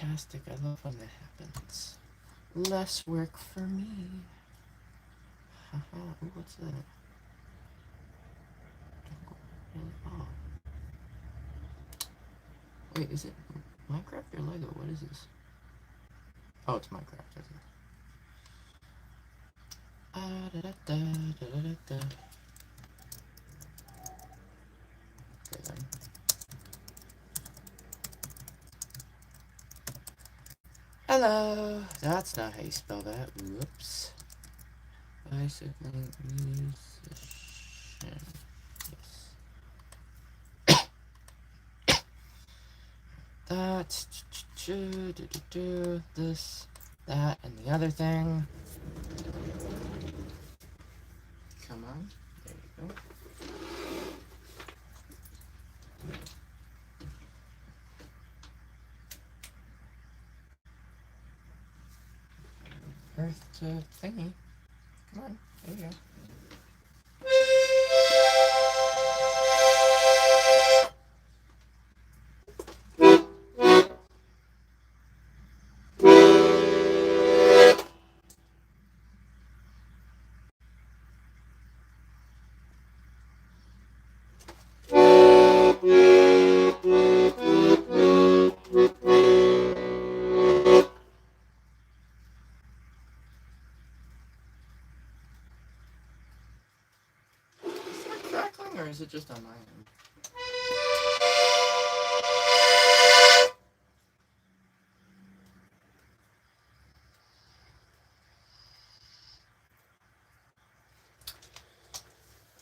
fantastic. I love when that happens. Less work for me. Haha. Ooh, what's that? Oh. Wait, is it Minecraft or Lego? What is this? Oh, it's Minecraft. Okay. Da, da, da, da, da, da. Okay, then. Hello. That's not how you spell that. Whoops. Bicycling musician. Yes. That. This. That. And the other thing. Come on. There you go. Earth to thingy. Come on. There you go. Or is it just on my end?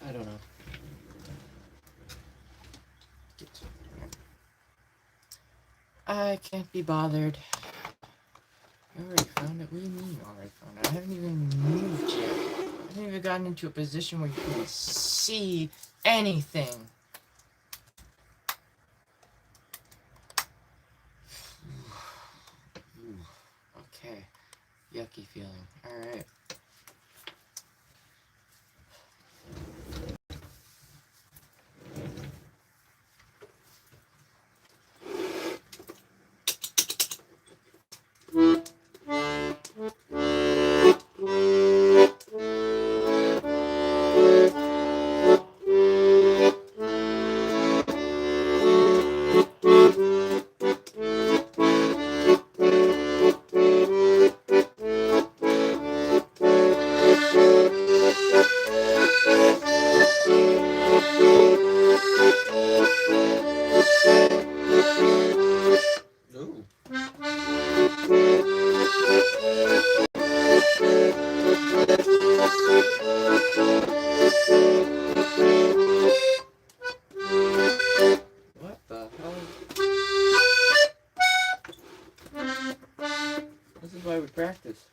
I don't know. I can't be bothered. You already found it? What do you mean you already found it? I haven't even moved yet. I haven't even gotten into a position where you can see anything. Okay. Yucky feeling. Alright. Practice.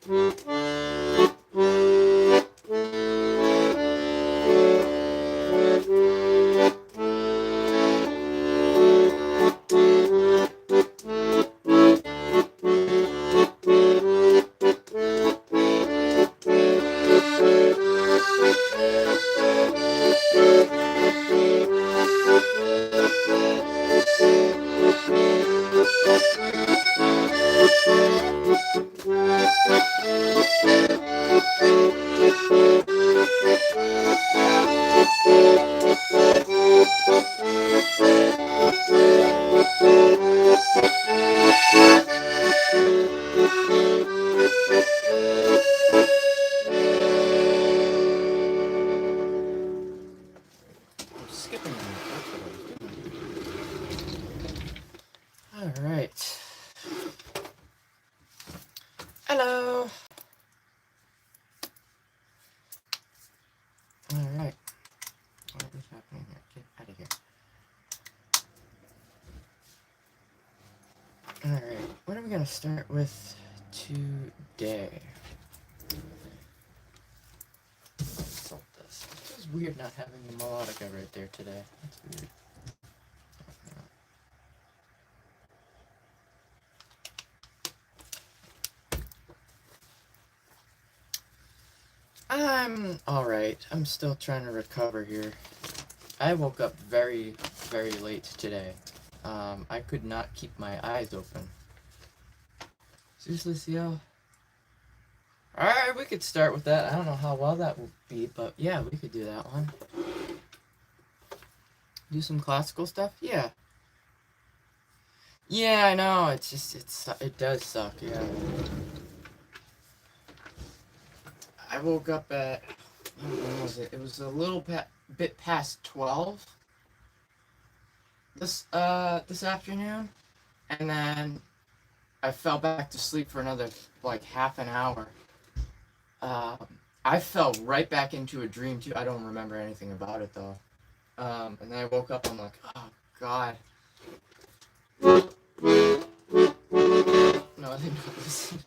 Alright. Hello. Alright. What is happening here? Get out of here. Alright. What are we going to start with today? Salt this. It feels weird not having the melodica right there today. That's weird. I'm alright. I'm still trying to recover here. I woke up very, very late today. I could not keep my eyes open. Zeus Lucio. Alright, we could start with that. I don't know how well that will be, but yeah, we could do that one. Do some classical stuff? Yeah. Yeah, I know. It's just, it does suck, yeah. I woke up at, when was it? It was a little bit past 12 this afternoon, and then I fell back to sleep for another, like, half an hour. I fell right back into a dream, too. I don't remember anything about it, though. And then I woke up, I'm like, oh, God. No, I think not listen.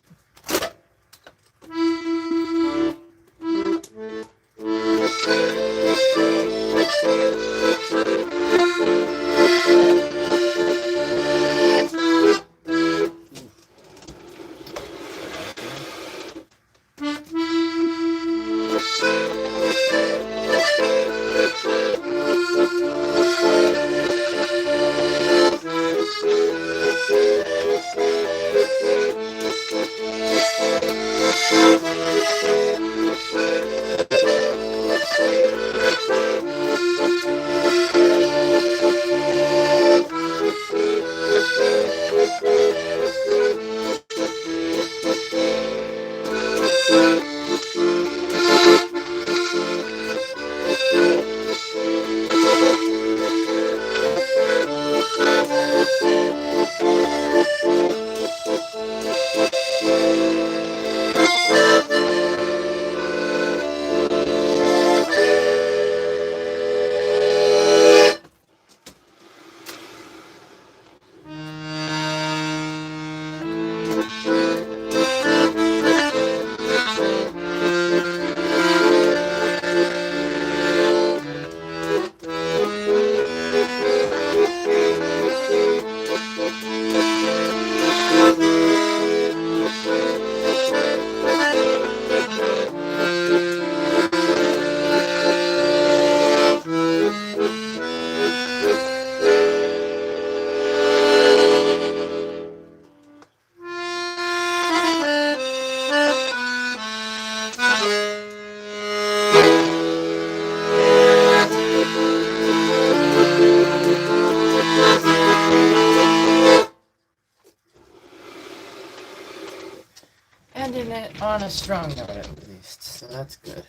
Ending it on a strong note, at least, so that's good.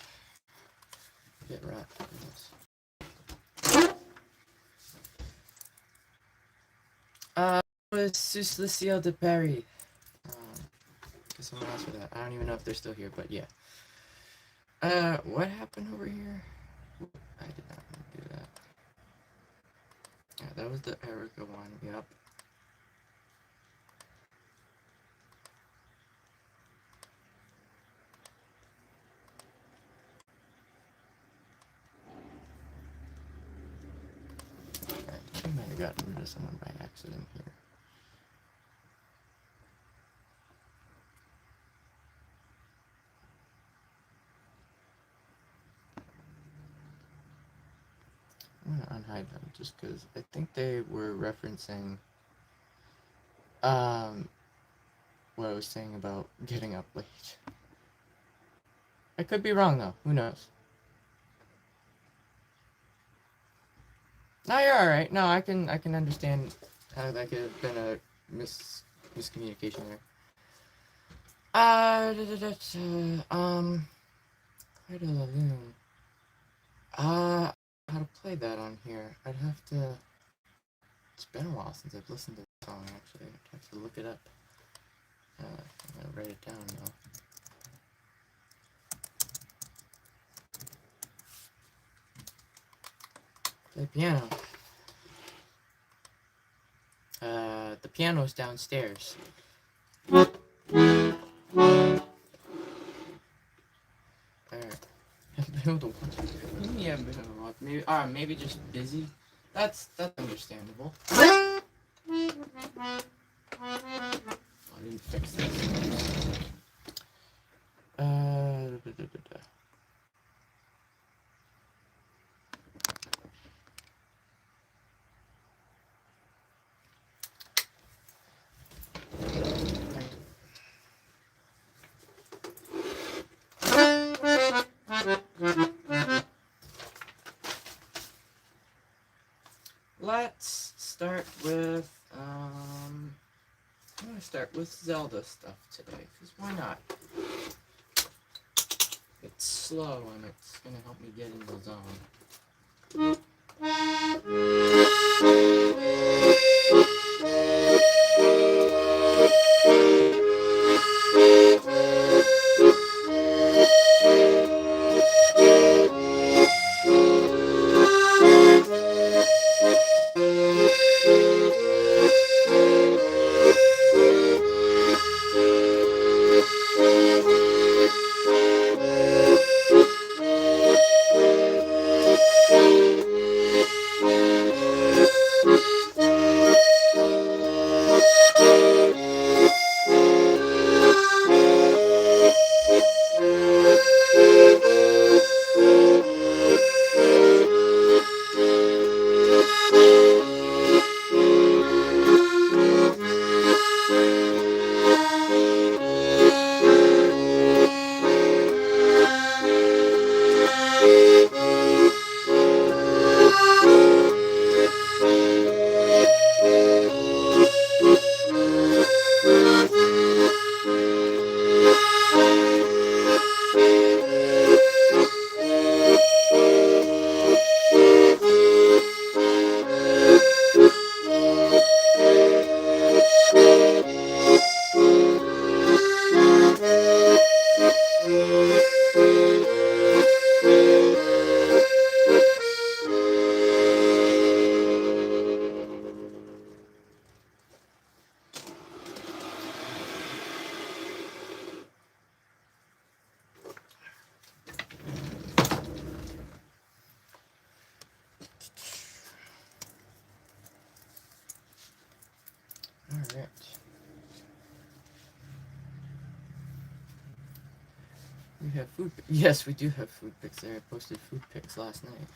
Get right for this. It was Sus Lucille de Paris. Cause someone asked for that. I don't even know if they're still here, but yeah. What happened over here? I did not want to do that. Yeah, that was the Erica one, yep. I might have gotten rid of someone by accident here. I'm gonna unhide them just because I think they were referencing what I was saying about getting up late. I could be wrong though. Who knows? No, you're all right. No, I can understand how that could have been a miscommunication there. Quite a Laloon. How to play that on here? I'd have to. It's been a while since I've listened to the song. Actually, I'd have to look it up. I'm gonna write it down though. Play piano. The piano's downstairs. Alright. Yeah, maybe, maybe just busy. That's understandable. I didn't fix this. let's start with I'm gonna start with Zelda stuff today, because why not? It's slow and it's gonna help me get in the zone. Alright. We have food. Yes, we do have food pics there. I posted food pics last night.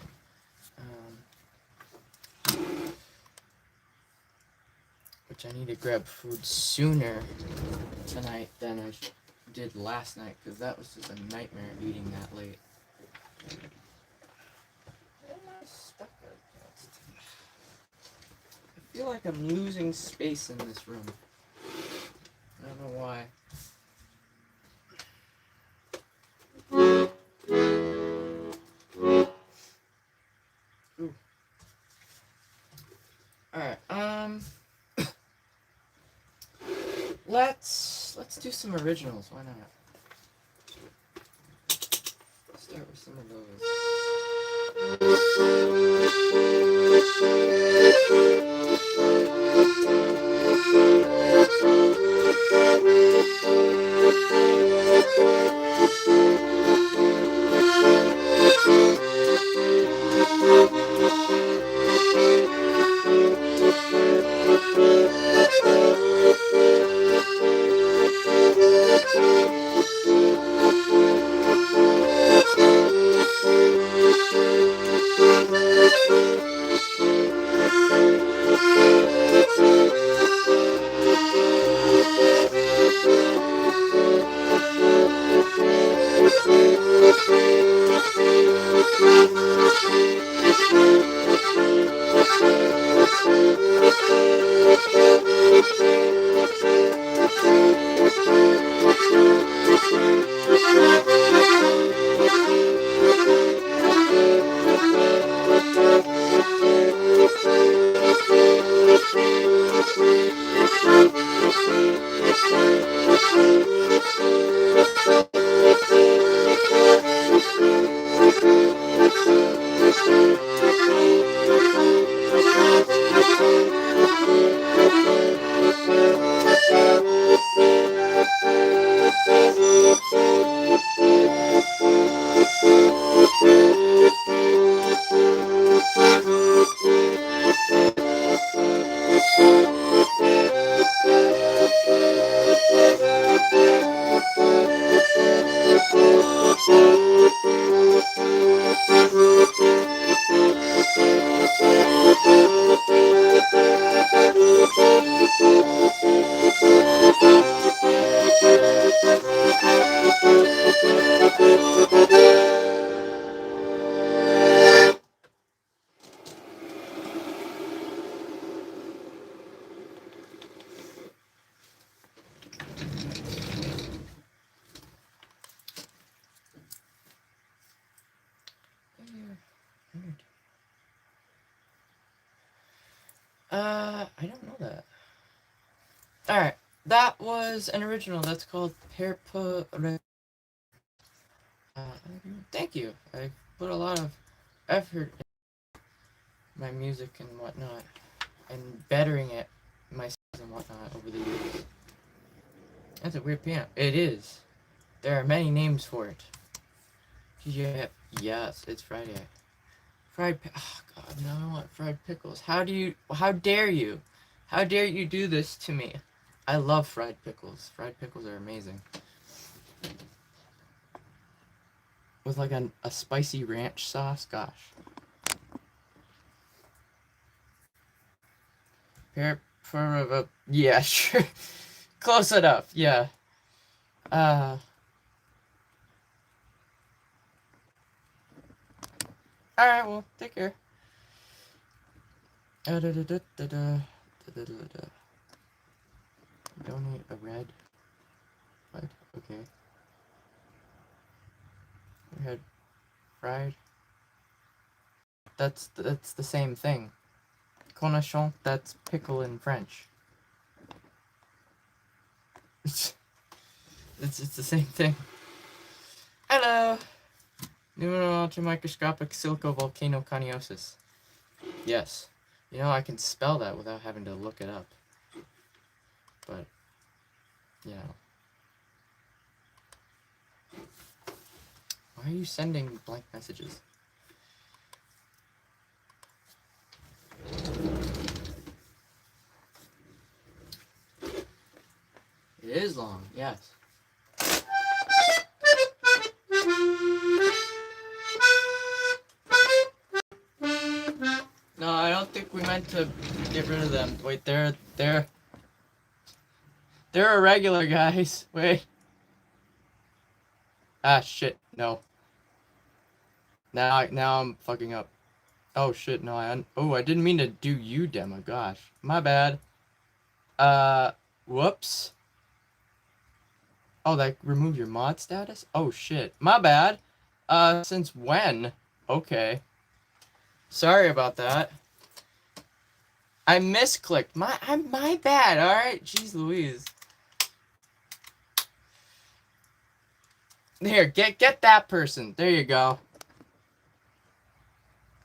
Which I need to grab food sooner tonight than I did last night, because that was just a nightmare eating that late. Where am I stuck against? I feel like I'm losing space in this room. I don't know why. Ooh. Alright, let's do some originals, why not? Let's start with some of those. That was an original. That's called Perpa. Thank you. I put a lot of effort in my music and whatnot, and bettering it myself and whatnot over the years. That's a weird piano. It is. There are many names for it. TGIF. Yes, it's Friday. Oh god, now I want fried pickles. How dare you? How dare you do this to me? I love fried pickles. Fried pickles are amazing. With like a spicy ranch sauce, gosh. Yeah, sure. Close enough, yeah. Alright, well, take care. Donate a red. What? Okay. Red fried. That's the same thing. Cornichon, that's pickle in French. It's the same thing. Hello! Pneumoultramicroscopic silicovolcanoconiosis. Yes. You know, I can spell that without having to look it up. But, you know. Why are you sending blank messages? It is long, yes. No, I don't think we meant to get rid of them. Wait, they're irregular, guys. Wait. Ah, shit. No. Now I'm fucking up. Oh shit, no, I didn't mean to do you demo, gosh. My bad. Whoops. Oh, that removed your mod status? Oh shit. My bad. Since when? Okay. Sorry about that. I misclicked. My bad, alright? Jeez Louise. Here, get that person. There you go.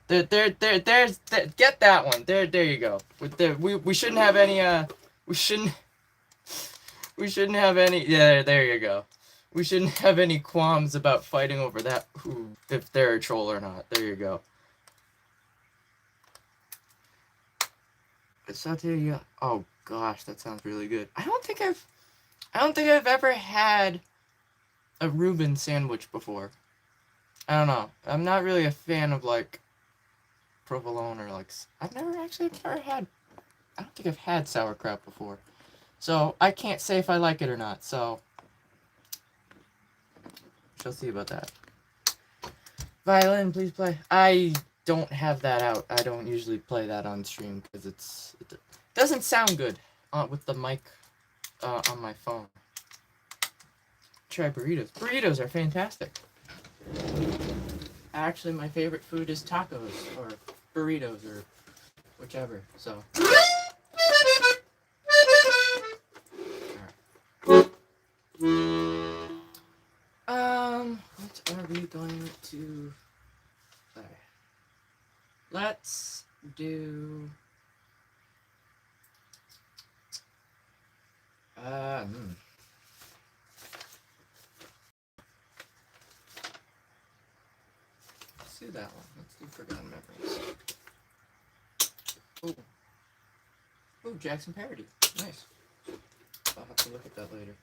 There's get that one. There you go. We shouldn't have any we shouldn't have any, yeah, there you go. We shouldn't have any qualms about fighting over that, if they're a troll or not. There you go. Oh gosh, that sounds really good. I don't think I've ever had a Reuben sandwich before. I don't know. I'm not really a fan of like provolone or like, I've never had, I don't think I've had sauerkraut before. So I can't say if I like it or not, so shall see about that. Violin, please play. I don't have that out. I don't usually play that on stream because it doesn't sound good with the mic on my phone. Try burritos. Burritos are fantastic. Actually, my favorite food is tacos or burritos or whichever. So. What are we going to play? Let's do let's do that one. Let's do Forgotten Memories. Ooh, Jackson Parody. Nice. I'll have to look at that later.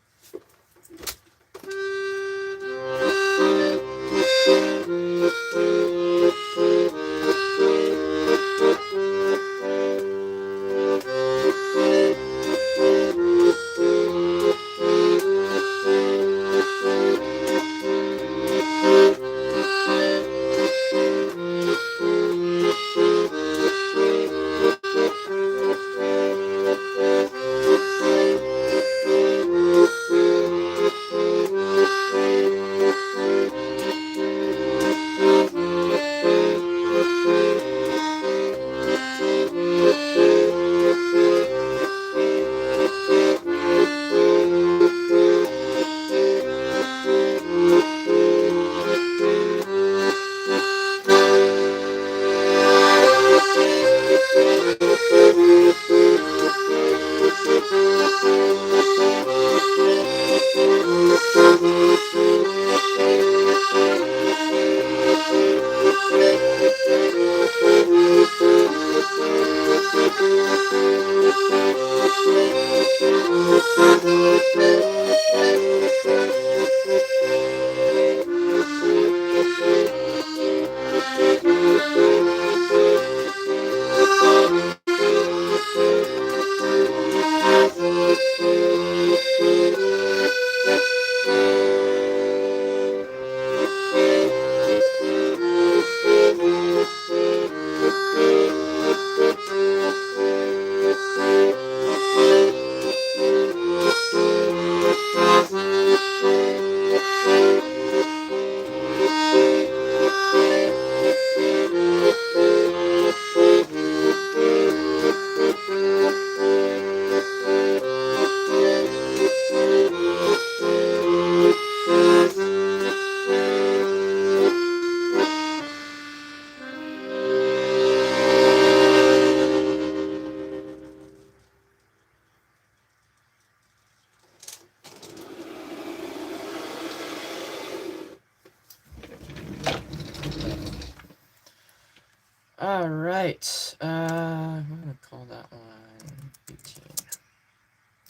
Alright. I'm gonna call that one 18.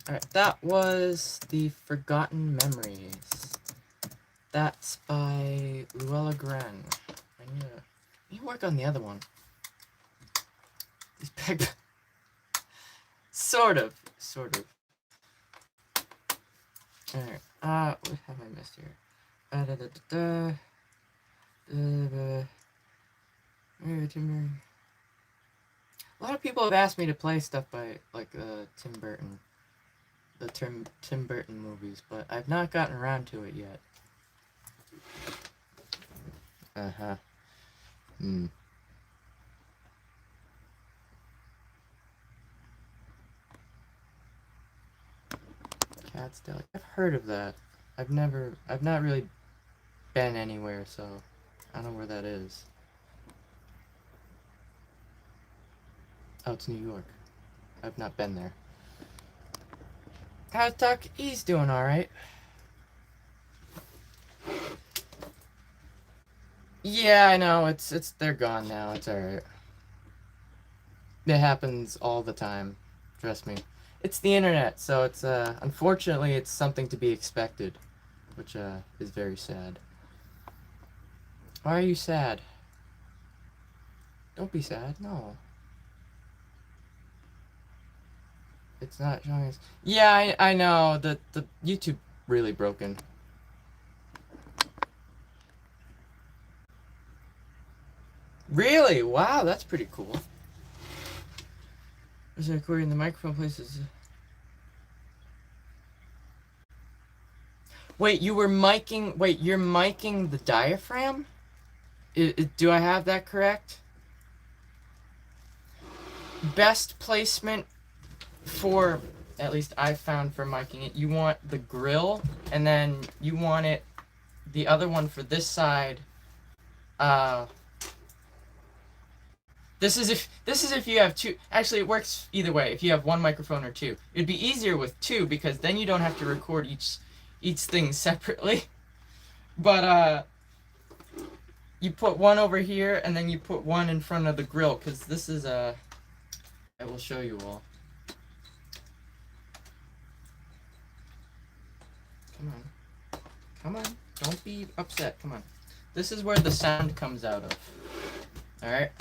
Alright, that was The Forgotten Memories. That's by Luella Gren. I need to work on the other one. These peg... Sort of. Alright, what have I missed here? A lot of people have asked me to play stuff by, like, Tim Burton. The Tim Burton movies, but I've not gotten around to it yet. Uh-huh. Cat's Deli. I've heard of that. I've not really been anywhere, so I don't know where that is. Oh, it's New York. I've not been there. How's Doc? He's doing alright. Yeah, I know. It's they're gone now. It's alright. It happens all the time. Trust me. It's the internet, so it's unfortunately it's something to be expected, which is very sad. Why are you sad? Don't be sad. No. It's not showing us. Yeah, I know. The YouTube really broken. Really? Wow, that's pretty cool. Is it recording the microphone places? Wait, you're miking the diaphragm? Do I have that correct? Best placement for, at least I've found for miking it, you want the grill, and then you want it, the other one for this side, this is if you have two. Actually, it works either way. If you have one microphone or two, it'd be easier with two because then you don't have to record each thing separately. But you put one over here and then you put one in front of the grill because this is I will show you all. Come on, don't be upset. Come on. This is where the sound comes out of. All right.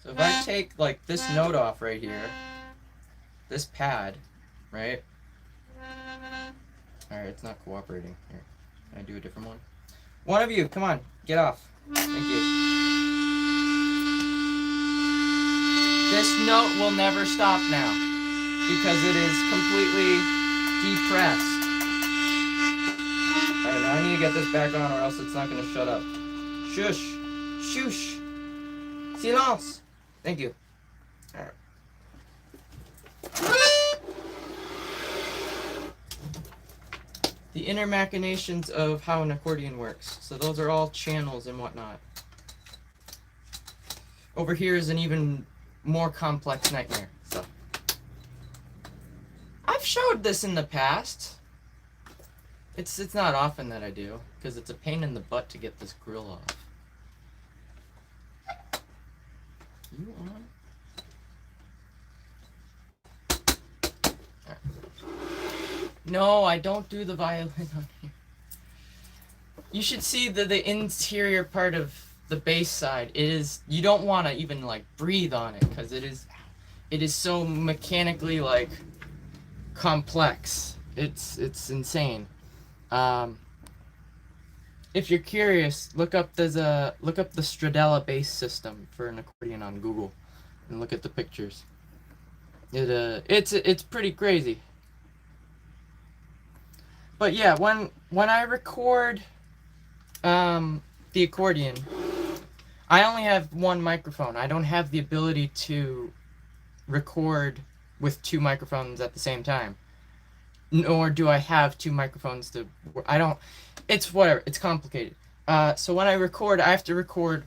So if I take like this note off right here, this pad, right? All right, it's not cooperating. Here, can I do a different one? One of you, come on, get off. Thank you. This note will never stop now because it is completely depressed. Alright, now I need to get this back on or else it's not going to shut up. Shush. Shush. Silence. Thank you. Alright. The inner machinations of how an accordion works. So those are all channels and whatnot. Over here is an even more complex nightmare. So I've showed this in the past. It's not often that I do, because it's a pain in the butt to get this grill off. You on? Right. No, I don't do the violin on here. You should see the interior part of the bass side. It is, you don't want to even like breathe on it, because it is so mechanically like complex. It's insane. If you're curious, look up the Stradella bass system for an accordion on Google, and look at the pictures. It's pretty crazy. But yeah, when I record the accordion, I only have one microphone. I don't have the ability to record with two microphones at the same time. Nor do I have two microphones to... It's whatever. It's complicated. So when I record, I have to record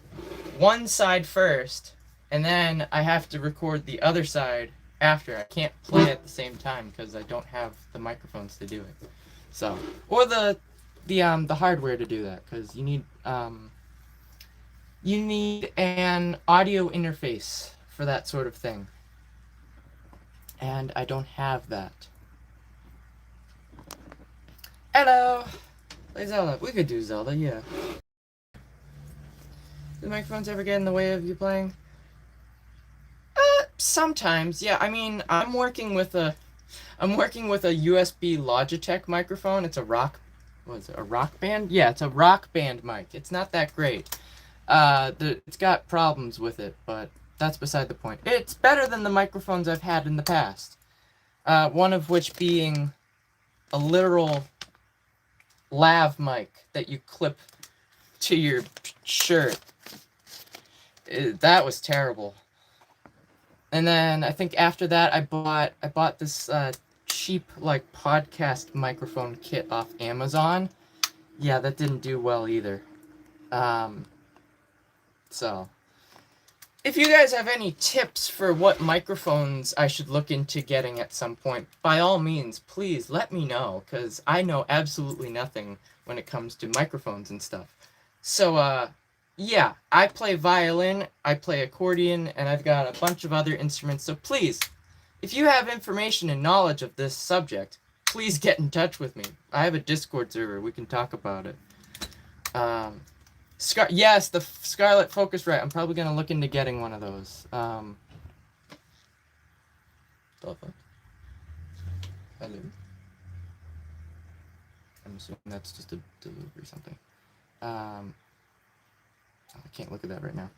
one side first, and then I have to record the other side after. I can't play at the same time because I don't have the microphones to do it. So, or the the hardware to do that, because you need an audio interface for that sort of thing, and I don't have that. Hello. Play Zelda. We could do Zelda, yeah. Do the microphones ever get in the way of you playing? Sometimes, yeah. I mean, I'm working with a USB Logitech microphone. It's a rock, what is it, a rock band? Yeah, it's a rock band mic. It's not that great. It's got problems with it, but that's beside the point. It's better than the microphones I've had in the past. One of which being a literal lav mic that you clip to your shirt. That was terrible. And then I think after that I bought this cheap like podcast microphone kit off Amazon. Yeah, that didn't do well either. So if you guys have any tips for what microphones I should look into getting at some point, by all means, please let me know, because I know absolutely nothing when it comes to microphones and stuff. So, yeah, I play violin, I play accordion, and I've got a bunch of other instruments, so please, if you have information and knowledge of this subject, please get in touch with me. I have a Discord server, we can talk about it. Yes, the Scarlett Focusrite. I'm probably gonna look into getting one of those. Hello. I'm assuming that's just a delivery or something. I can't look at that right now.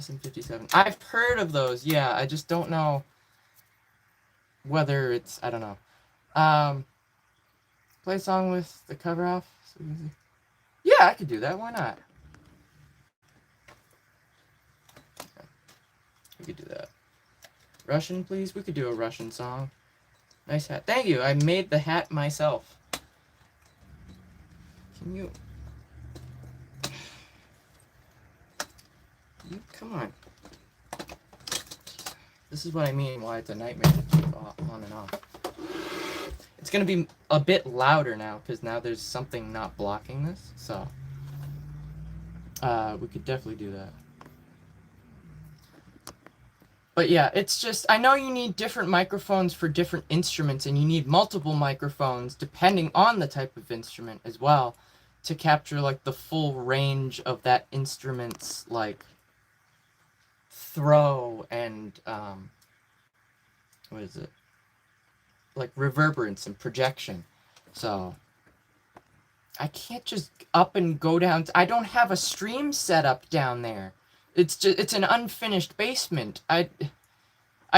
SM57. I've heard of those. Yeah, I just don't know whether it's. I don't know. Play a song with the cover off. So easy. Yeah, I could do that. Why not? Okay. We could do that. Russian, please? We could do a Russian song. Nice hat. Thank you. I made the hat myself. Can you... Come on. This is what I mean why it's a nightmare to keep on and off. It's going to be a bit louder now, because now there's something not blocking this, so... we could definitely do that. But yeah, it's just, I know you need different microphones for different instruments, and you need multiple microphones depending on the type of instrument as well, to capture like the full range of that instrument's like throw and what is it? Like reverberance and projection. So I can't just up and go down. I don't have a stream set up down there. It's an unfinished basement. I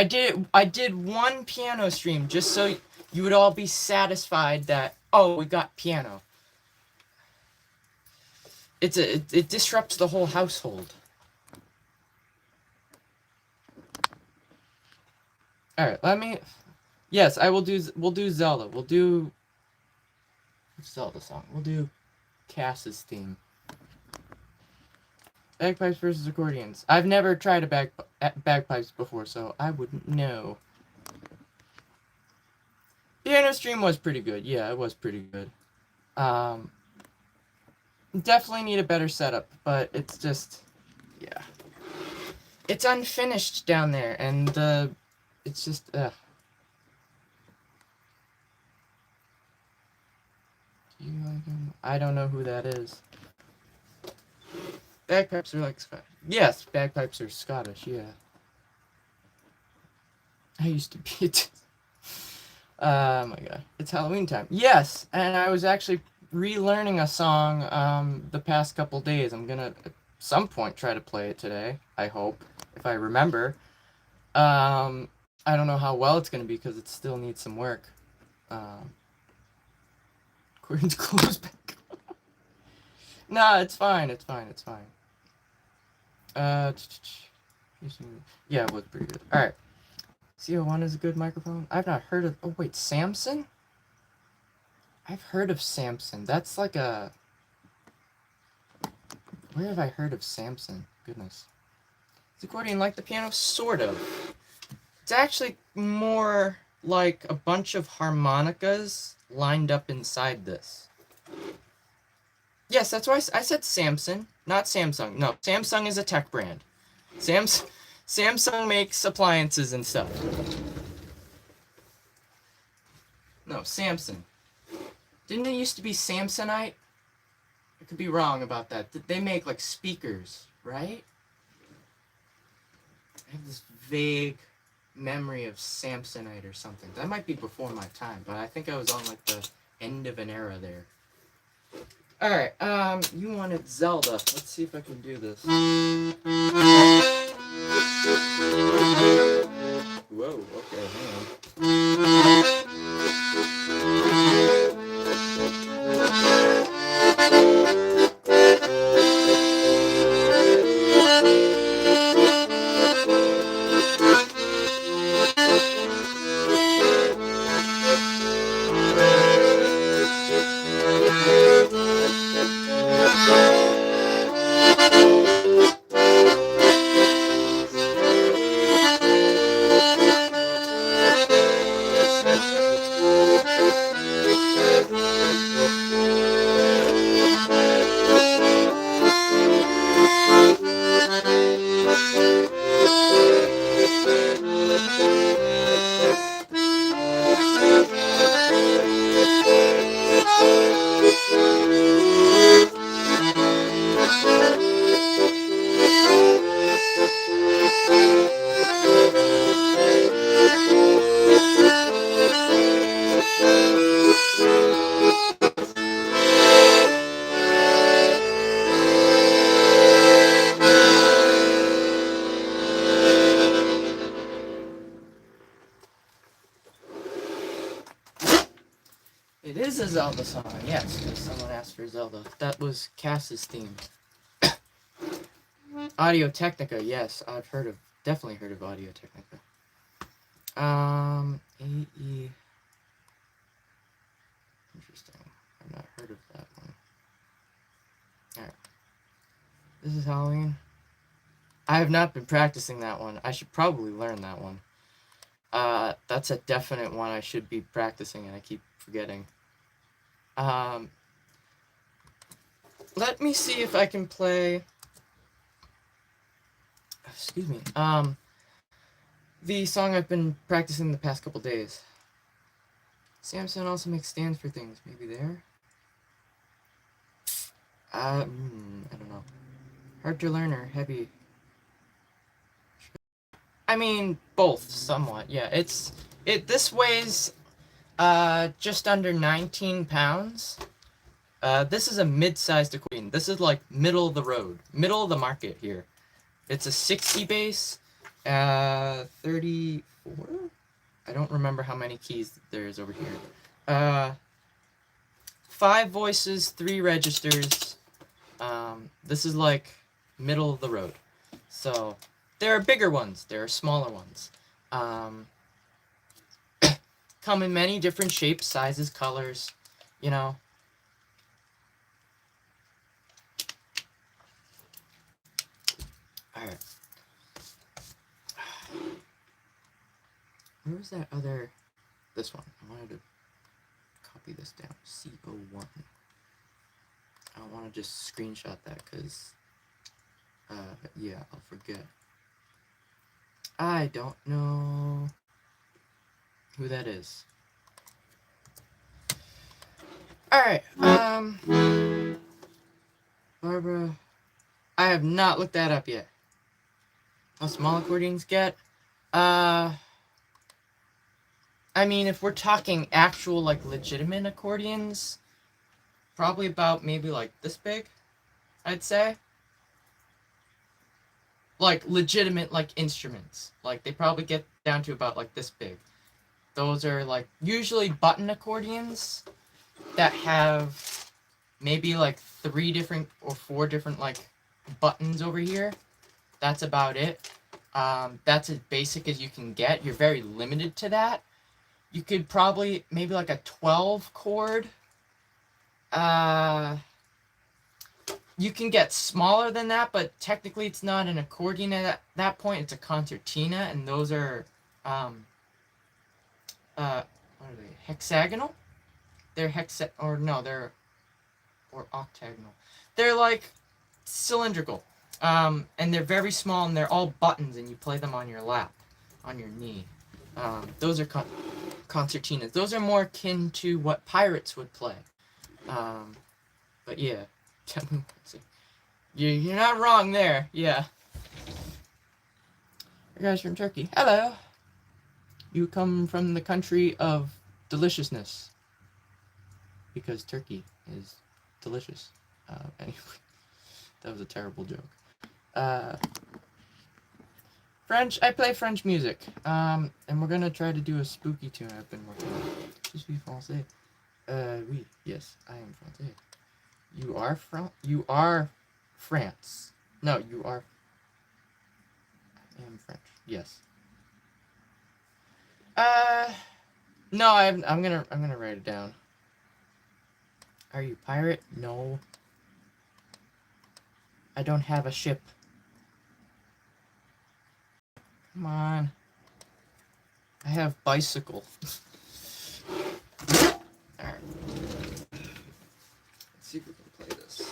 did one piano stream just so you would all be satisfied that, oh, we got piano. It disrupts the whole household. All right, yes, we'll do Zelda. We'll do Zelda song. We'll do Cass's theme. Bagpipes versus accordions. I've never tried bagpipes before, so I wouldn't know. Piano stream was pretty good. Yeah, it was pretty good. Definitely need a better setup, but it's just, yeah. It's unfinished down there, and it's just, I don't know who that is. Bagpipes are like Scottish. Yes, bagpipes are Scottish, yeah. I used to be it. Oh my god. It's Halloween time. Yes, and I was actually relearning a song the past couple days. I'm gonna at some point try to play it today, I hope, if I remember. I don't know how well it's gonna be because it still needs some work. According to close back. Nah, it's fine, it's fine, it's fine. Yeah, it was pretty good. Alright. CO1 is a good microphone. I've not heard of... Oh, wait, Samson? I've heard of Samson. That's like a... Where have I heard of Samson? Goodness. Is accordion like the piano? Sort of. It's actually more like a bunch of harmonicas lined up inside this. Yes, that's why I said Samsung, not Samsung. No, Samsung is a tech brand. Samsung makes appliances and stuff. No, Samsung. Didn't it used to be Samsonite? I could be wrong about that. They make like speakers, right? I have this vague memory of Samsonite or something. That might be before my time, but I think I was on like the end of an era there. Alright, you wanted Zelda. Let's see if I can do this. Whoa, okay, hang on. It is a Zelda song, yes, because someone asked for Zelda. That was Cass's theme. Audio Technica, yes, definitely heard of Audio Technica. AE. Interesting. I've not heard of that one. Alright. This is Halloween. I have not been practicing that one. I should probably learn that one. That's a definite one I should be practicing and I keep forgetting. Let me see if I can play... Excuse me. The song I've been practicing the past couple days. Samsung also makes stands for things. Maybe there? I don't know. Hard to learn or heavy? I mean, both, somewhat. Yeah, this weighs just under 19 pounds. This is a mid-sized accordion. This is like middle of the road, middle of the market here. It's a 60 bass, 34? I don't remember how many keys there is over here. 5 voices, 3 registers. This is like middle of the road. So there are bigger ones, there are smaller ones. Come in many different shapes, sizes, colors, you know. Alright. Where was that other... This one. I wanted to copy this down. CO1. I don't want to just screenshot that because... yeah, I'll forget. I don't know who that is. Alright, Barbara... I have not looked that up yet. How small accordions get? I mean, if we're talking actual, like, legitimate accordions, probably about maybe, like, this big, I'd say. Like, legitimate, like, instruments. Like, they probably get down to about, like, this big. Those are, like, usually button accordions that have maybe, like, 3 different or 4 different, like, buttons over here. That's about it. That's as basic as you can get. You're very limited to that. You could probably, maybe like a 12 chord. You can get smaller than that, but technically it's not an accordion at that point. It's a concertina, and those are, what are they? Hexagonal? They're or octagonal. They're like cylindrical, and they're very small, and they're all buttons, and you play them on your lap, on your knee. Those are concertinas. Those are more akin to what pirates would play. But yeah, you're not wrong there. Yeah. You guys from Turkey. Hello. You come from the country of deliciousness. Because Turkey is delicious. Anyway, that was a terrible joke. French, I play French music. And we're gonna try to do a spooky tune I've been working on. Je suis français. Oui, yes, I am français. You are France. No, you are. I am French. Yes. No, I'm gonna write it down. Are you pirate? No. I don't have a ship. Come on. I have bicycle. Alright. Let's see if we can play this.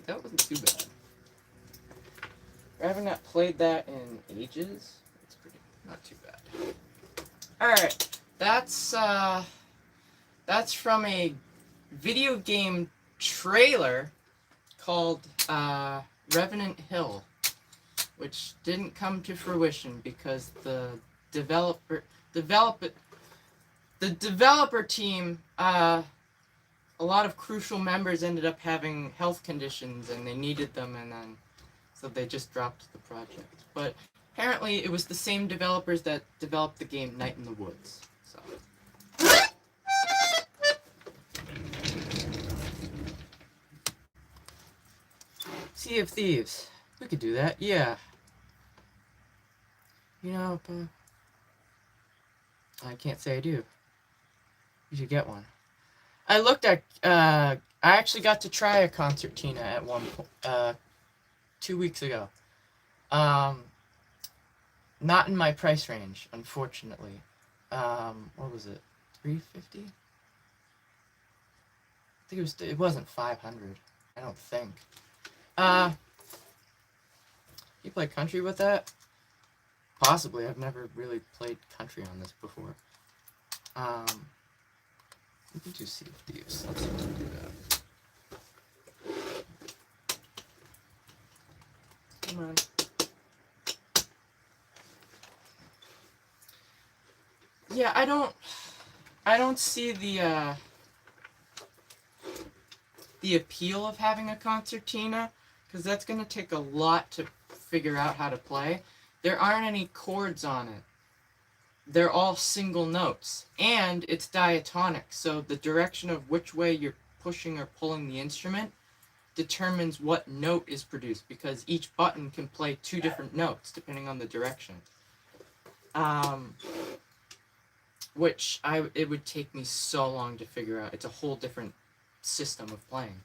That wasn't too bad. I haven't not played that in ages. It's pretty not too bad. Alright, that's from a video game trailer called Revenant Hill, which didn't come to fruition because the developer team, a lot of crucial members ended up having health conditions and they needed them, and then so they just dropped the project. But apparently it was the same developers that developed the game Night in the Woods. So Sea of Thieves. We could do that, yeah. You know, I can't say I do. You should get one. I looked at, I actually got to try a concertina at one point, 2 weeks ago. Not in my price range, unfortunately. What was it? $350? I think it wasn't $500. I don't think. You play country with that? Possibly. I've never really played country on this before. We can do Sea of Thieves. Let's see if we can do that. Come on. Yeah, I don't see the appeal of having a concertina, because that's going to take a lot to figure out how to play. There aren't any chords on it. They're all single notes, and it's diatonic, so the direction of which way you're pushing or pulling the instrument determines what note is produced, because each button can play 2 different notes depending on the direction. Which it would take me so long to figure out. It's a whole different system of playing.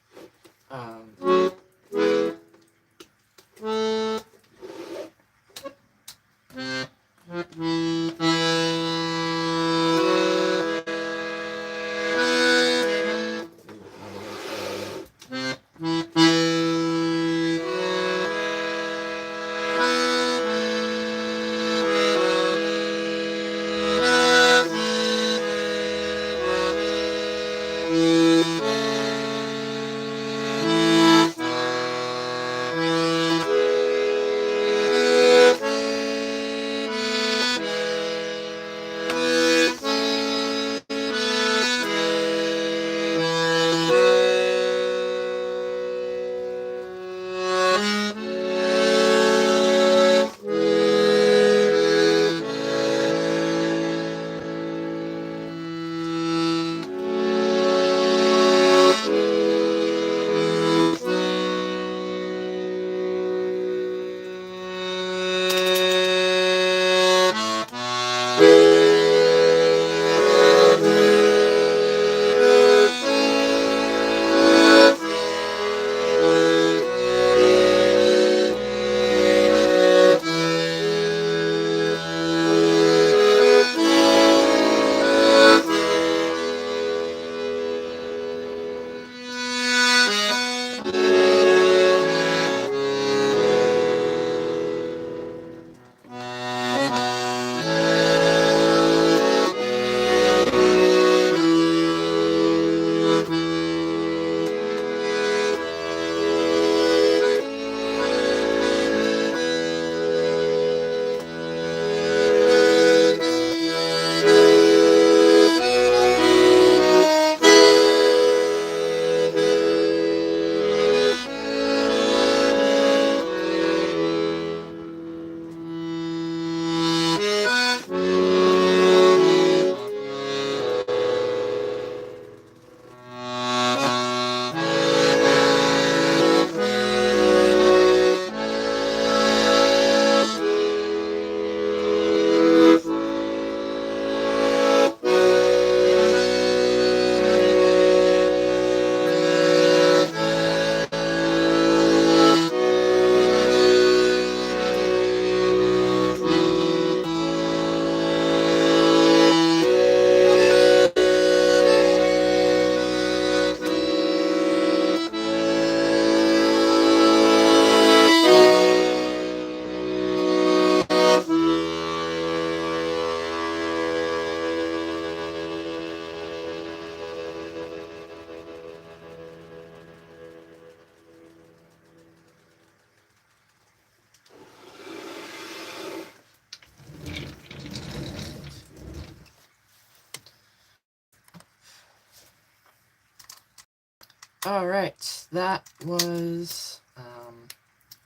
Alright, that was,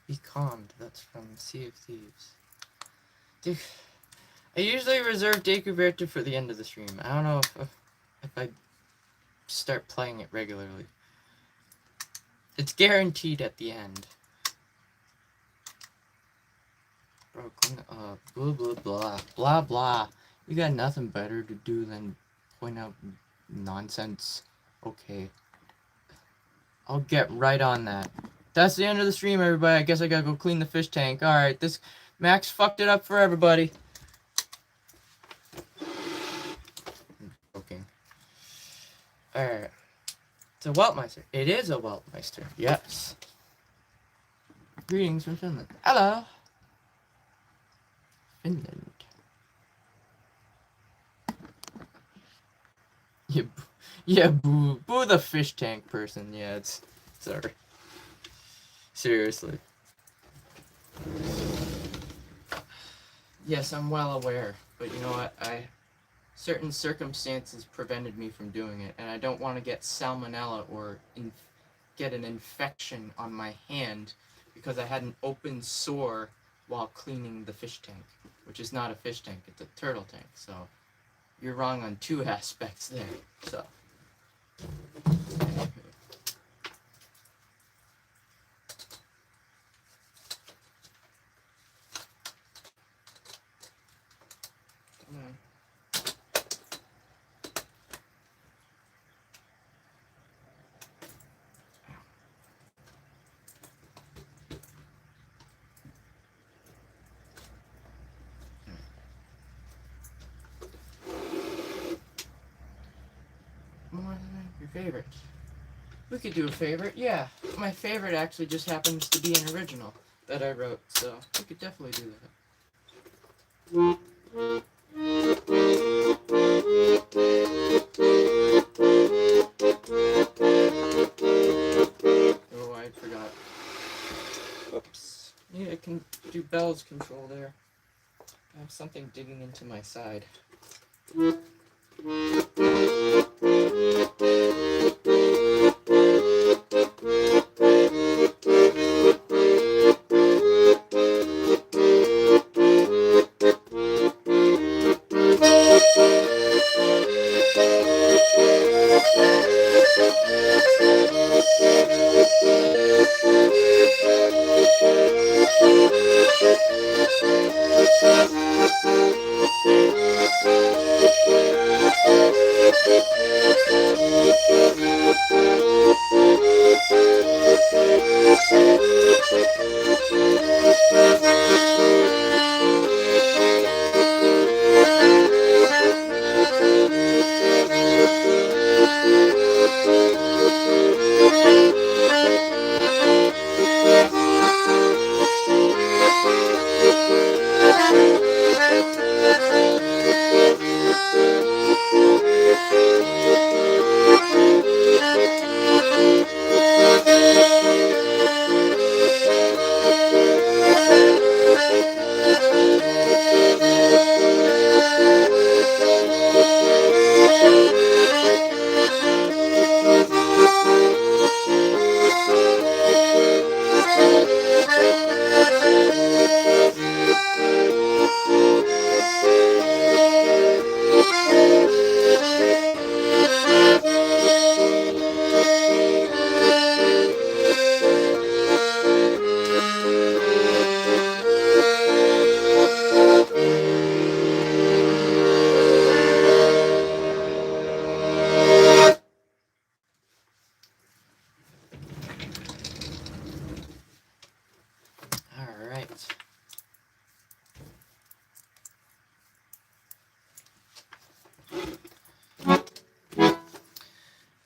Be Calmed. That's from Sea of Thieves. Dude, I usually reserve Decuberta for the end of the stream. I don't know if I start playing it regularly. It's guaranteed at the end. Bro, clean it up. Blah, blah, blah. Blah, blah. You got nothing better to do than point out nonsense. Okay. I'll get right on that. That's the end of the stream, everybody. I guess I gotta go clean the fish tank. Alright, this Max fucked it up for everybody. I'm joking. Alright. It's a Weltmeister. It is a Weltmeister. Yes. Greetings from Finland. Hello. Finland. Yeah, boo the fish tank person. Yeah, it's sorry. Seriously. Yes, I'm well aware, but you know what? Certain circumstances prevented me from doing it, and I don't want to get salmonella or get an infection on my hand because I had an open sore while cleaning the fish tank, which is not a fish tank, it's a turtle tank. So you're wrong on two aspects there. So your favorite. We could do a favorite, yeah. My favorite actually just happens to be an original that I wrote, so we could definitely do that. Oh, I forgot. Whoops. Yeah, I can do bells control there. I have something digging into my side.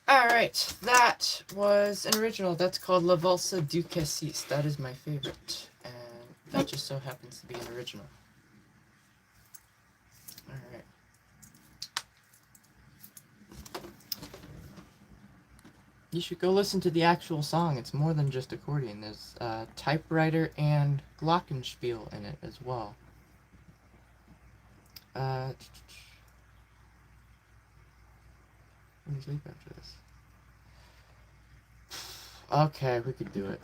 Alright, that was an original. That's called La Valsa du Cassis. That is my favorite. And that just so happens to be an original. Alright. You should go listen to the actual song. It's more than just accordion. There's typewriter and glockenspiel in it as well. Let me sleep after this. Okay, we could do it.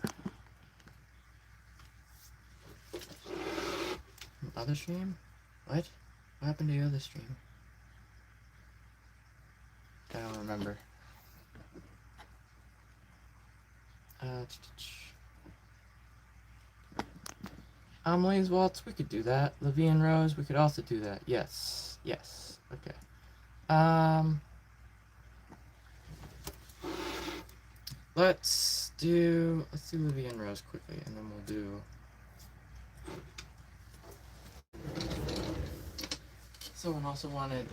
Other stream? What? What happened to the other stream? I don't remember. Amelie's Waltz, we could do that. Levian Rose, we could also do that. Yes. Yes. Okay. Let's do Levian Rose quickly, and then we'll do... Someone also wanted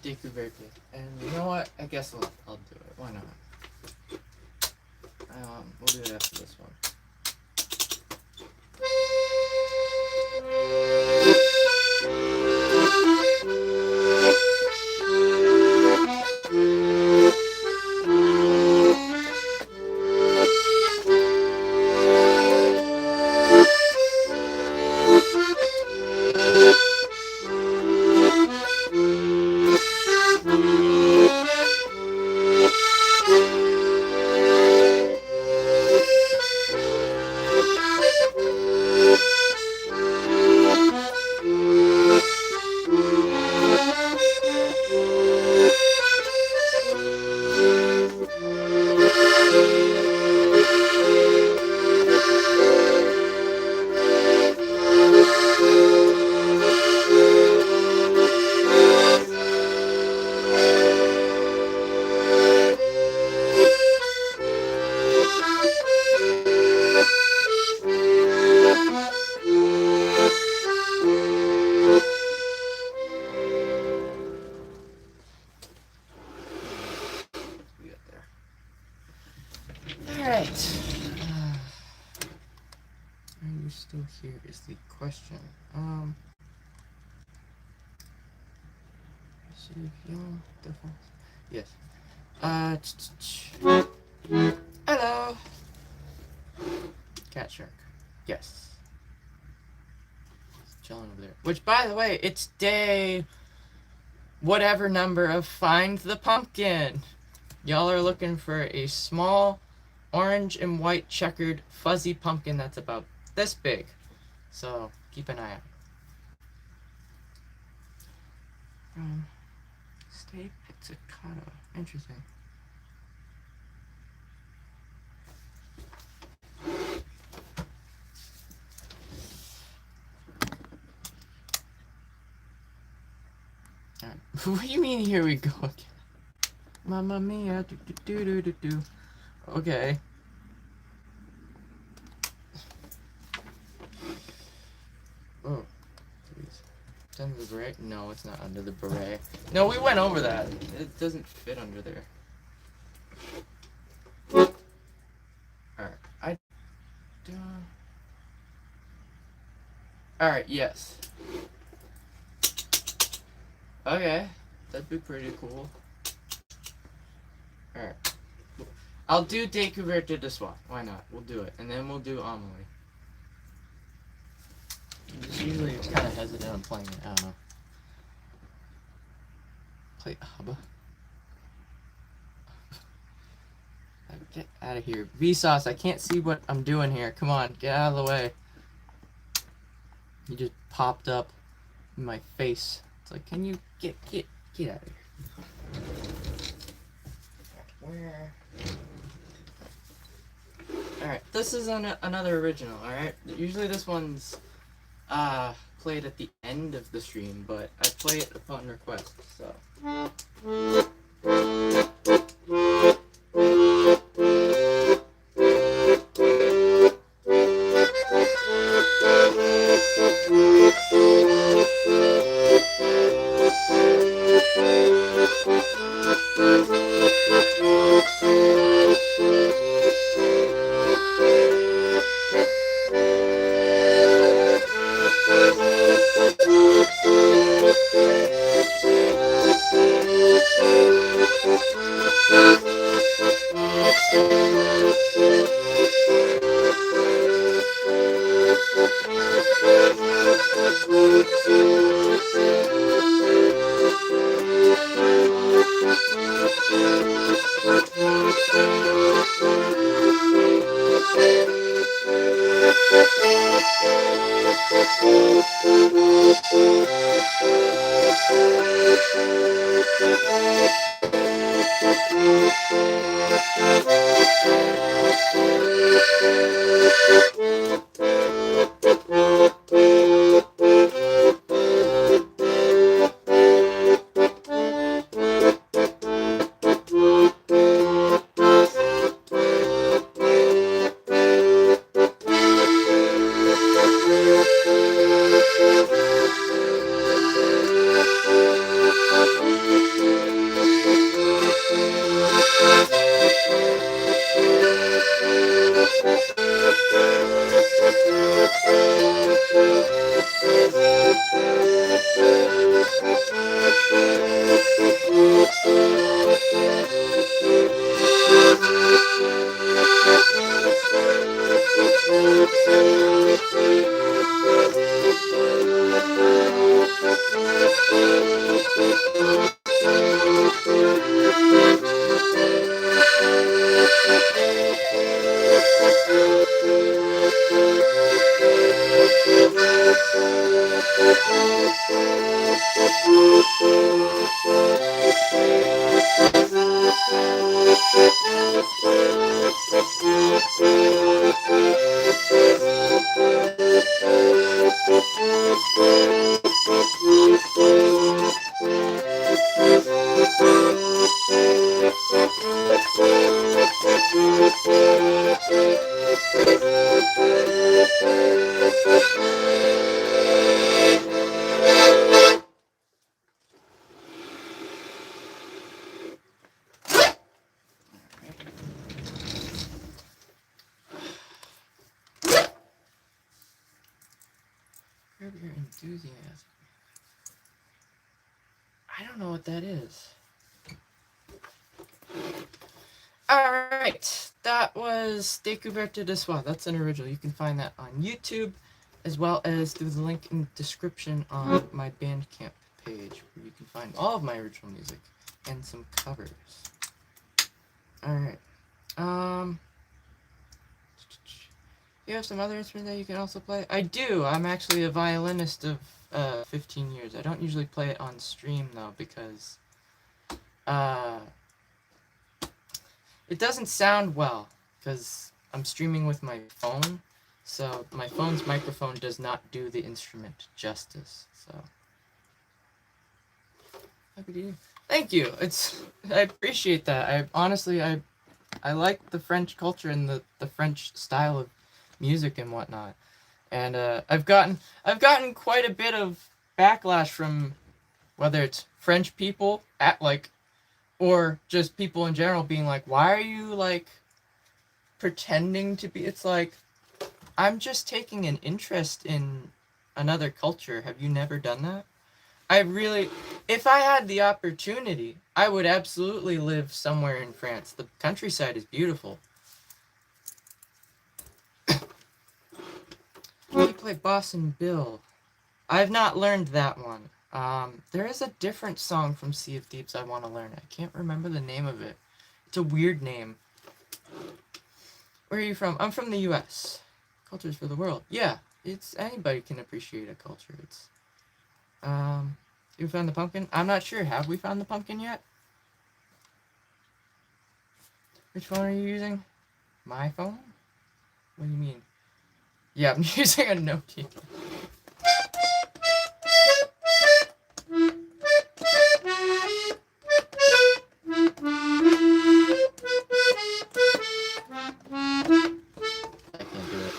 Découverte, and you know what? I guess I'll do it. Why not? We'll do it after this one. Here is the question. Yes. Hello. Cat shark. Yes. It's chilling over there. Which, by the way, it's day whatever number of Find the Pumpkin. Y'all are looking for a small orange and white checkered fuzzy pumpkin that's about this big. So keep an eye out. Steak pizzicato. Interesting. Alright. What do you mean here we go again? Mamma mia. Do do do do do. Okay. Oh, please. It's under the beret? No, it's not under the beret. No, we went over that. It doesn't fit under there. Alright, Alright, yes. Okay, that'd be pretty cool. Alright. I'll do Découverte de Soi. Why not? We'll do it. And then we'll do Amelie. Just usually kind of hesitant on playing it. I don't know. Play Hubba. Get out of here. Vsauce, I can't see what I'm doing here. Come on, get out of the way. You just popped up in my face. It's like, can you get out of here. Where? Alright, this is another original, alright? Usually this one's played at the end of the stream, but I play it upon request, so. Curb your enthusiasm. I don't know what that is. Alright, that was Découverte de Soi. That's an original. You can find that on YouTube, as well as through the link in the description on my Bandcamp page, where you can find all of my original music and some covers. Alright. You have some other instruments that you can also play? I do. I'm actually a violinist of 15 years. I don't usually play it on stream, though, because it doesn't sound well, because I'm streaming with my phone, so my phone's microphone does not do the instrument justice, so. Thank you. I appreciate that. I like the French culture and the French style of music and whatnot. And I've gotten quite a bit of backlash from whether it's French people or just people in general being like, why are you pretending to be? It's like, I'm just taking an interest in another culture. Have you never done that? If I had the opportunity, I would absolutely live somewhere in France. The countryside is beautiful. You play Boston Bill. I've not learned that one. There is a different song from Sea of Thieves I want to learn. I can't remember the name of it. It's a weird name. Where are you from? I'm from the U.S. Cultures for the world. Yeah, anybody can appreciate a culture. You found the pumpkin? I'm not sure. Have we found the pumpkin yet? Which phone are you using? My phone? What do you mean? Yeah, I'm using a Nokia. I can't do it.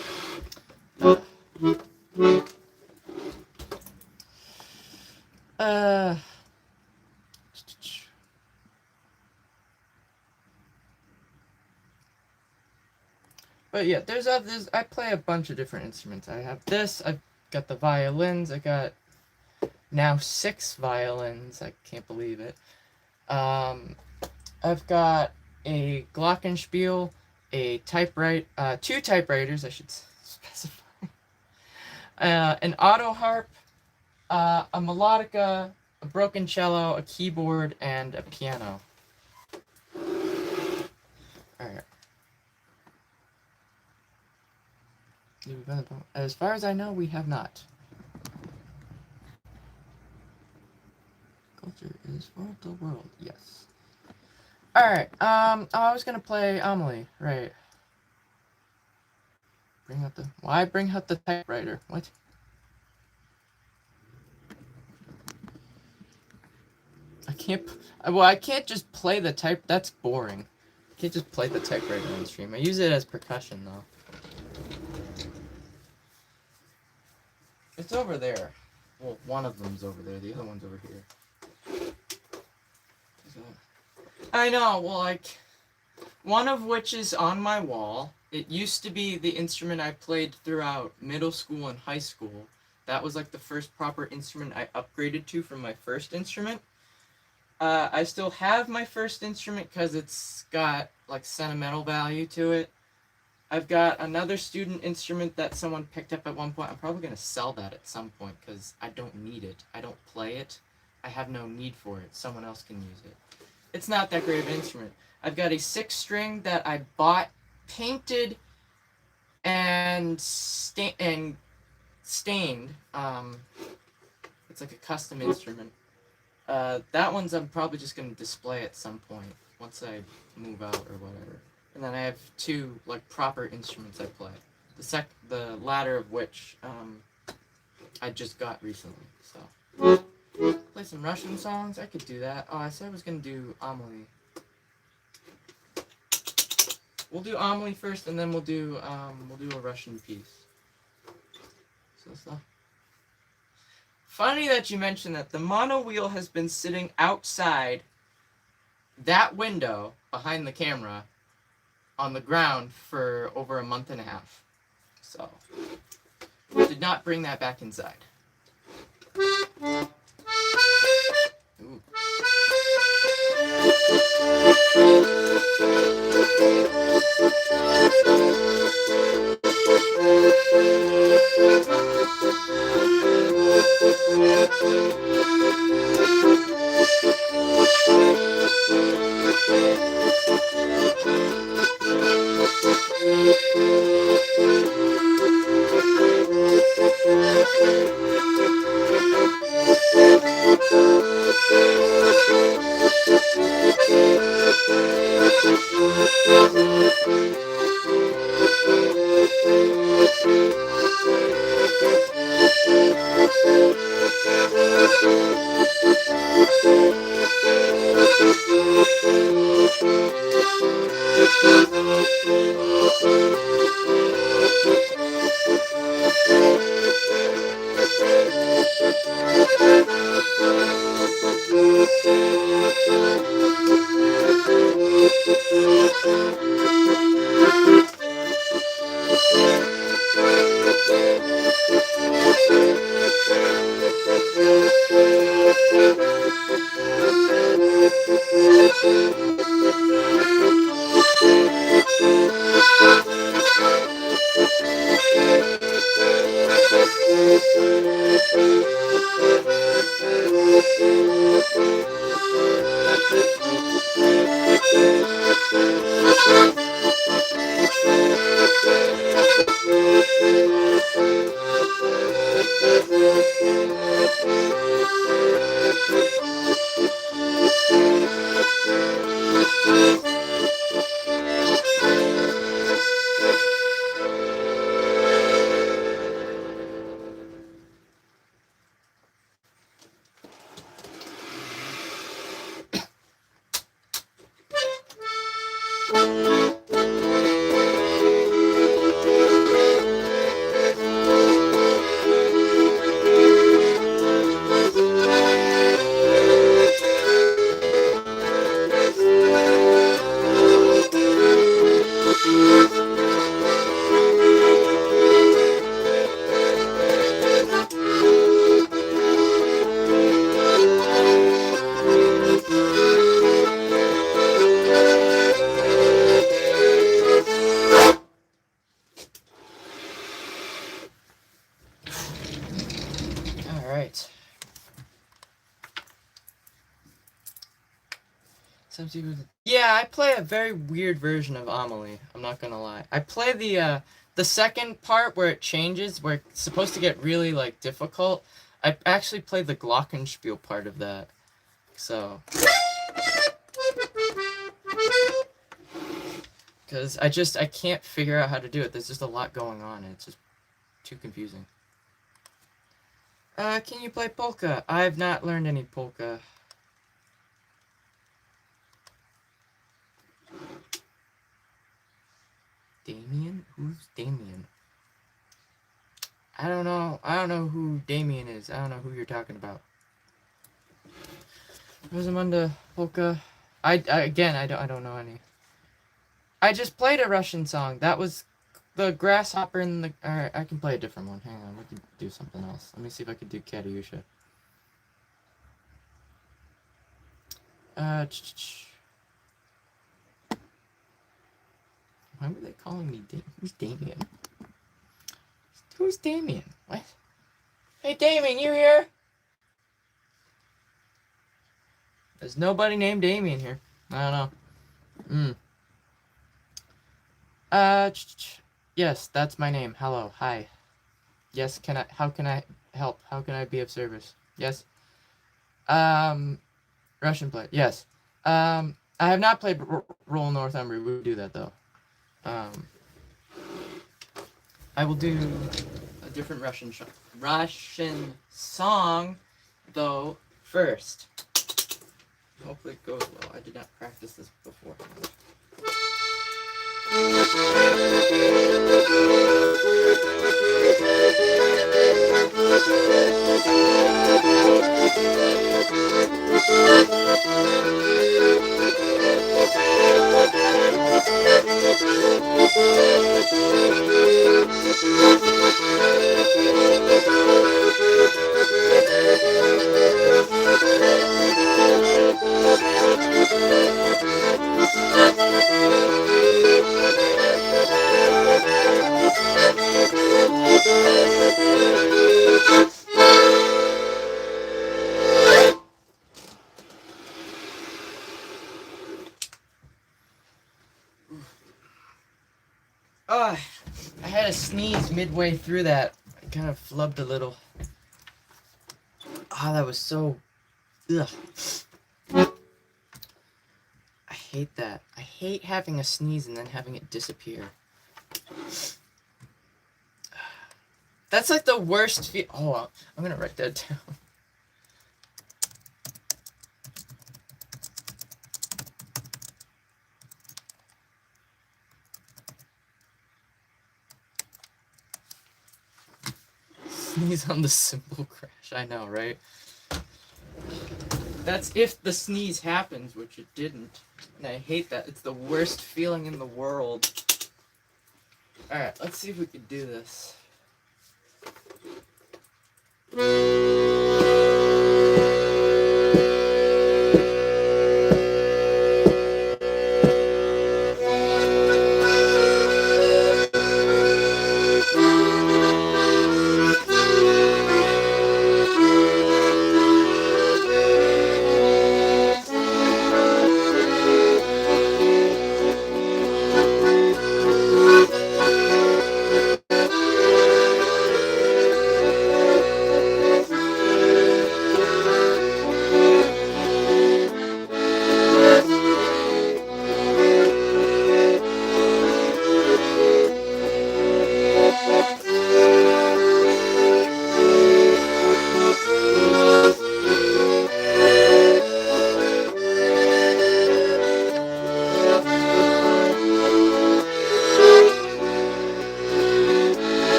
But yeah, there's others. I play a bunch of different instruments. I have this. I've got the violins. I got now 6 violins. I can't believe it. I've got a glockenspiel, a typewriter, 2 typewriters. I should specify. An auto harp, a melodica, a broken cello, a keyboard, and a piano. Alright. see, as far as I know, we have not. Culture is for the world. Yes. Alright, oh, I was gonna play Amelie, right. Why bring out the typewriter? What? I can't just play the type, that's boring. I can't just play the typewriter on stream. I use it as percussion, though. It's over there. Well, one of them's over there, the other one's over here. I know, well, like, one of which is on my wall. It used to be the instrument I played throughout middle school and high school. That was like the first proper instrument I upgraded to from my first instrument. I still have my first instrument because it's got like sentimental value to it. I've got another student instrument that someone picked up at one point. I'm probably going to sell that at some point because I don't need it. I don't play it. I have no need for it. Someone else can use it. It's not that great of an instrument. I've got a 6-string that I bought, painted, and stained. It's like a custom instrument. That one's I'm probably just going to display at some point once I move out or whatever. And then I have 2 like proper instruments I play. The latter of which I just got recently. So play some Russian songs. I could do that. Oh, I said I was going to do Amelie. We'll do Amelie first, and then we'll do a Russian piece. So. Funny that you mentioned that. The mono wheel has been sitting outside that window behind the camera on the ground for over a month and a half. So, we did not bring that back inside. Ooh. Yeah, I play a very weird version of Amelie. I'm not gonna lie. I play the The second part where it changes, where it's supposed to get really like difficult, I actually played the glockenspiel part of that. So, because I can't figure out how to do it. There's just a lot going on, and it's just too confusing. Can you play polka? I've not learned any polka. Damien? Who's Damien? I don't know. I don't know who Damien is. I don't know who you're talking about. Rosamunda, polka. I don't know any. I just played a Russian song. That was the grasshopper in the. Alright, I can play a different one. Hang on, we can do something else. Let me see if I can do Katyusha. Why were they calling me Who's Damien? Who's Damien? What? Hey, Damien, you here? There's nobody named Damien here. I don't know. Yes, that's my name. Hello, hi. Yes, how can I help? How can I be of service? Yes. Russian play. Yes. I have not played Roll Northumbria. We will do that though. I will do a different Russian song though first. Hopefully it goes well. I did not practice this before. Oh, I had a sneeze midway through that. I kind of flubbed a little. Oh, that was so... Ugh. I hate that. I hate having a sneeze and then having it disappear. That's like the worst Oh, I'm gonna write that down. Sneeze on the cymbal crash. I know, right? That's if the sneeze happens, which it didn't. And I hate that. It's the worst feeling in the world. Alright, let's see if we can do this.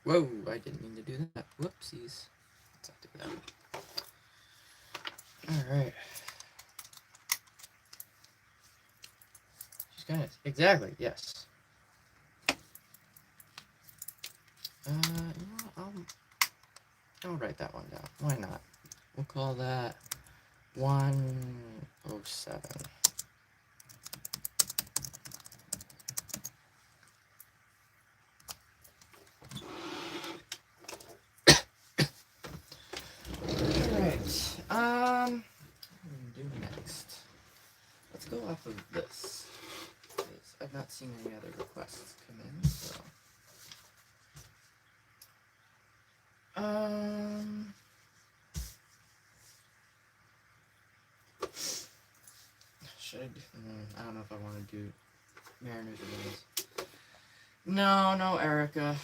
Whoa, I didn't mean to do that. Whoopsies. Let's not do that. Alright. She's gonna... Exactly, yes. You know what? I'll write that one down. Why not? We'll call that 107. What do we do next? Let's go off of this. I've not seen any other requests come in, so. Should I do, I don't know if I want to do Mariners or Rays. No, Erica.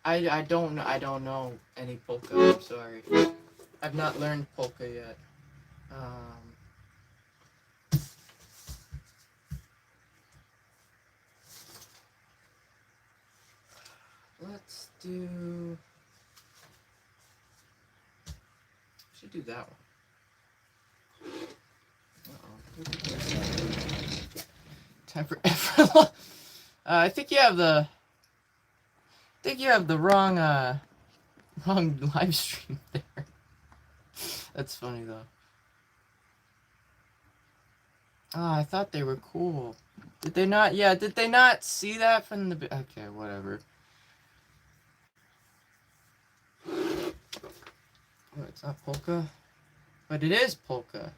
I don't know any polka. I'm sorry. I've not learned polka yet. Let's do... should do that one. Time for Everlong. I think you have the wrong live stream there. That's funny though. I thought they were cool. Did they not? Yeah, did they not see that from the... Okay, whatever. Oh, it's not polka? But it is polka.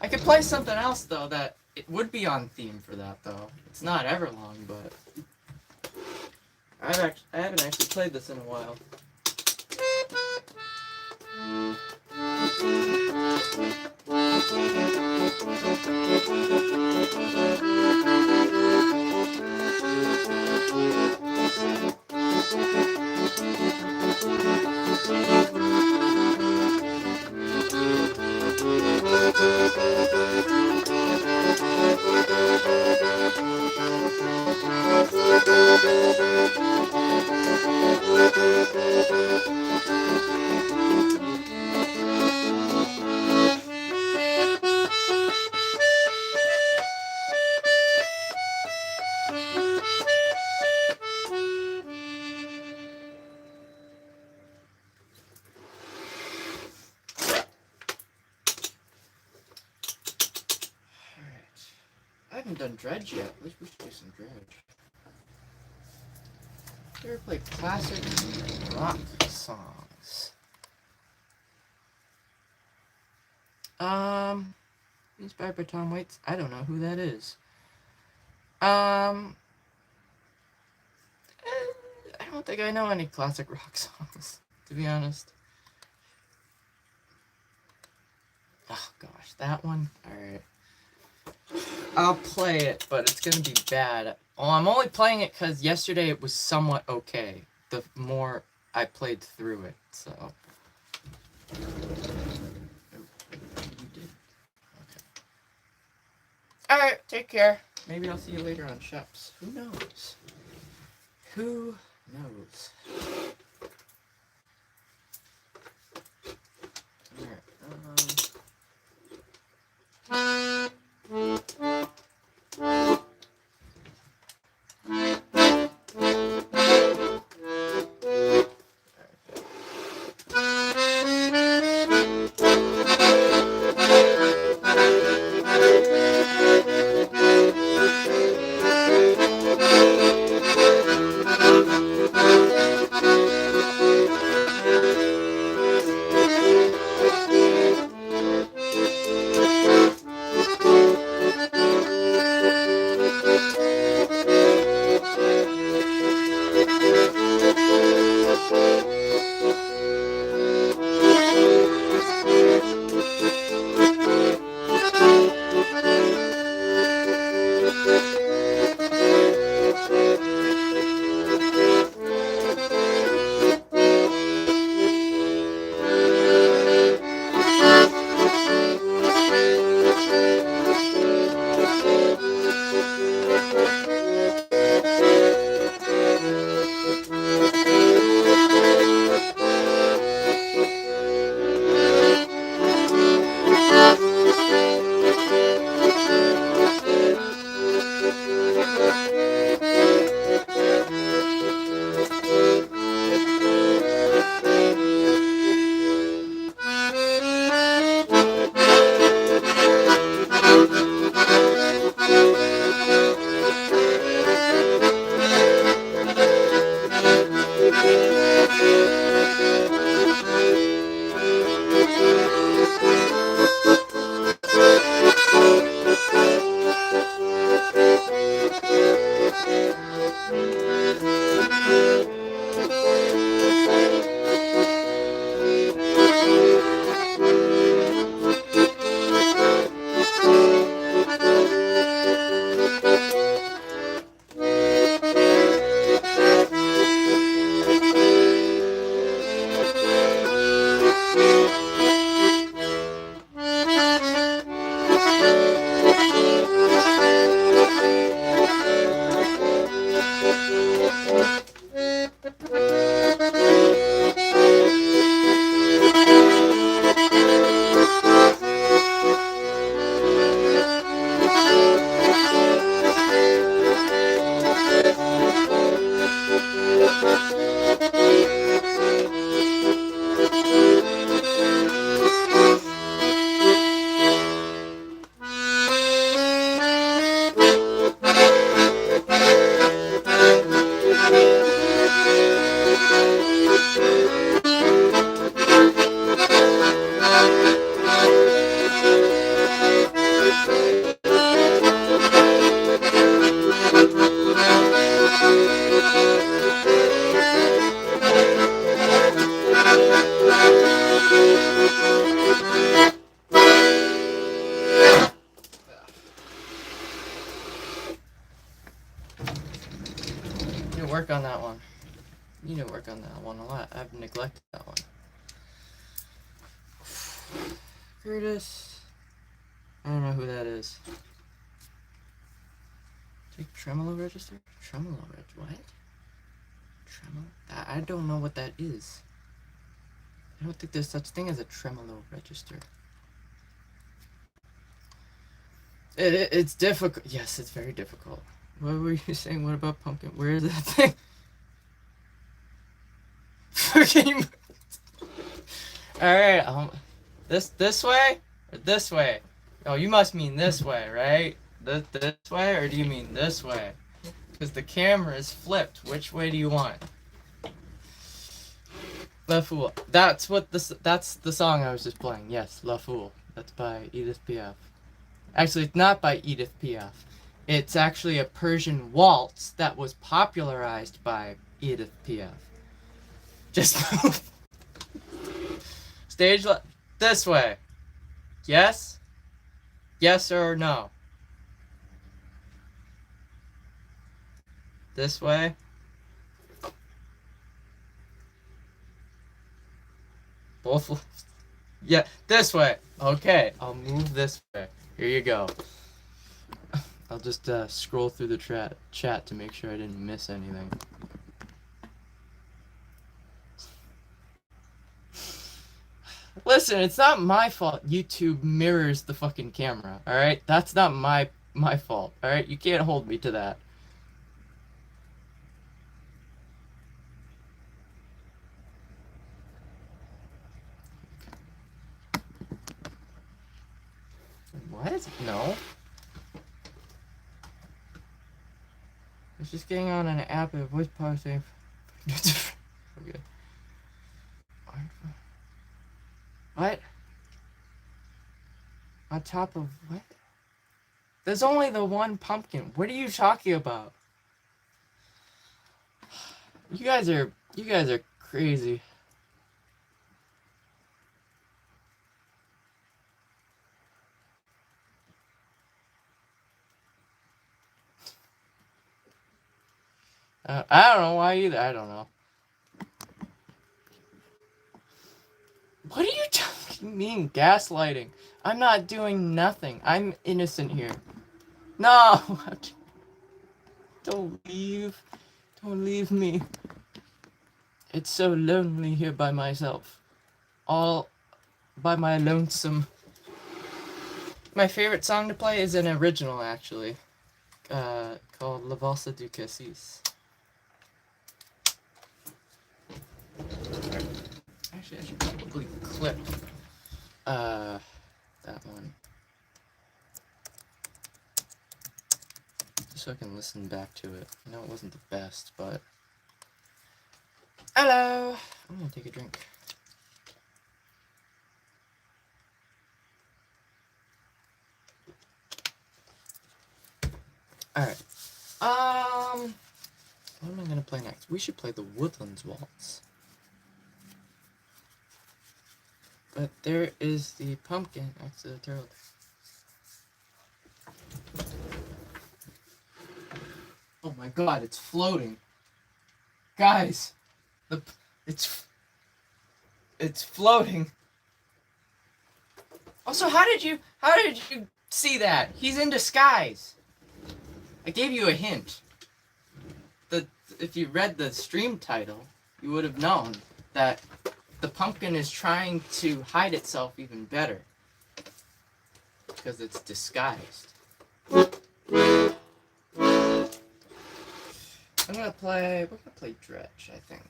I could play something else, though, that it would be on theme for that, though. It's not Everlong, but... I haven't actually played this in a while. I haven't done Dredge yet. We should do some Dredge. You ever play classic rock songs? Inspired by Tom Waits? I don't know who that is. I don't think I know any classic rock songs, to be honest. Oh gosh, that one? Alright. I'll play it, but it's gonna be bad. Well, I'm only playing it because yesterday it was somewhat okay. The more I played through it, so. Oh, you did. Okay. Alright, take care. Maybe I'll see you later on Sheps. Who knows? Who knows? Alright, work on that one. You need to work on that one a lot. I've neglected that one. Curtis. I don't know who that is. Take tremolo register? Tremolo register. What? Tremolo? I don't know what that is. I don't think there's such thing as a tremolo register. It's difficult. Yes, it's very difficult. What were you saying? What about pumpkin? Where is that thing? Freaking. Alright, this way? Or this way? Oh, you must mean this way, right? This way? Or do you mean this way? Because the camera is flipped. Which way do you want? La Fool. That's the song I was just playing. Yes, La Fool. That's by Edith Piaf. Actually, it's not by Edith Piaf. It's actually a Persian waltz that was popularized by Edith Piaf. Just move. Stage left. This way. Yes? Yes or no? This way? Both. Yeah, this way. Okay, I'll move this way. Here you go. I'll just scroll through the chat to make sure I didn't miss anything. Listen, it's not my fault YouTube mirrors the fucking camera, alright? That's not my fault, alright? You can't hold me to that. What? No. It's just getting on an app and voice pausing. Okay. What? On top of what? There's only the one pumpkin. What are you talking about? You guys are crazy. I don't know why either. I don't know. What are you talking mean? Gaslighting. I'm not doing nothing. I'm innocent here. No! Don't leave. Don't leave me. It's so lonely here by myself. All by my lonesome. My favorite song to play is an original, actually. Called La Valse du Cassis. Actually, I should probably clip that one. Just so I can listen back to it. I know it wasn't the best, but... Hello! I'm gonna take a drink. Alright. What am I gonna play next? We should play the Woodlands Waltz. But there is the pumpkin next to the turtle. Oh my god, it's floating. Guys, it's floating. Also, how did you see that? He's in disguise. I gave you a hint. If you read the stream title, you would have known that the pumpkin is trying to hide itself even better because it's disguised. We're gonna play Dredge, I think.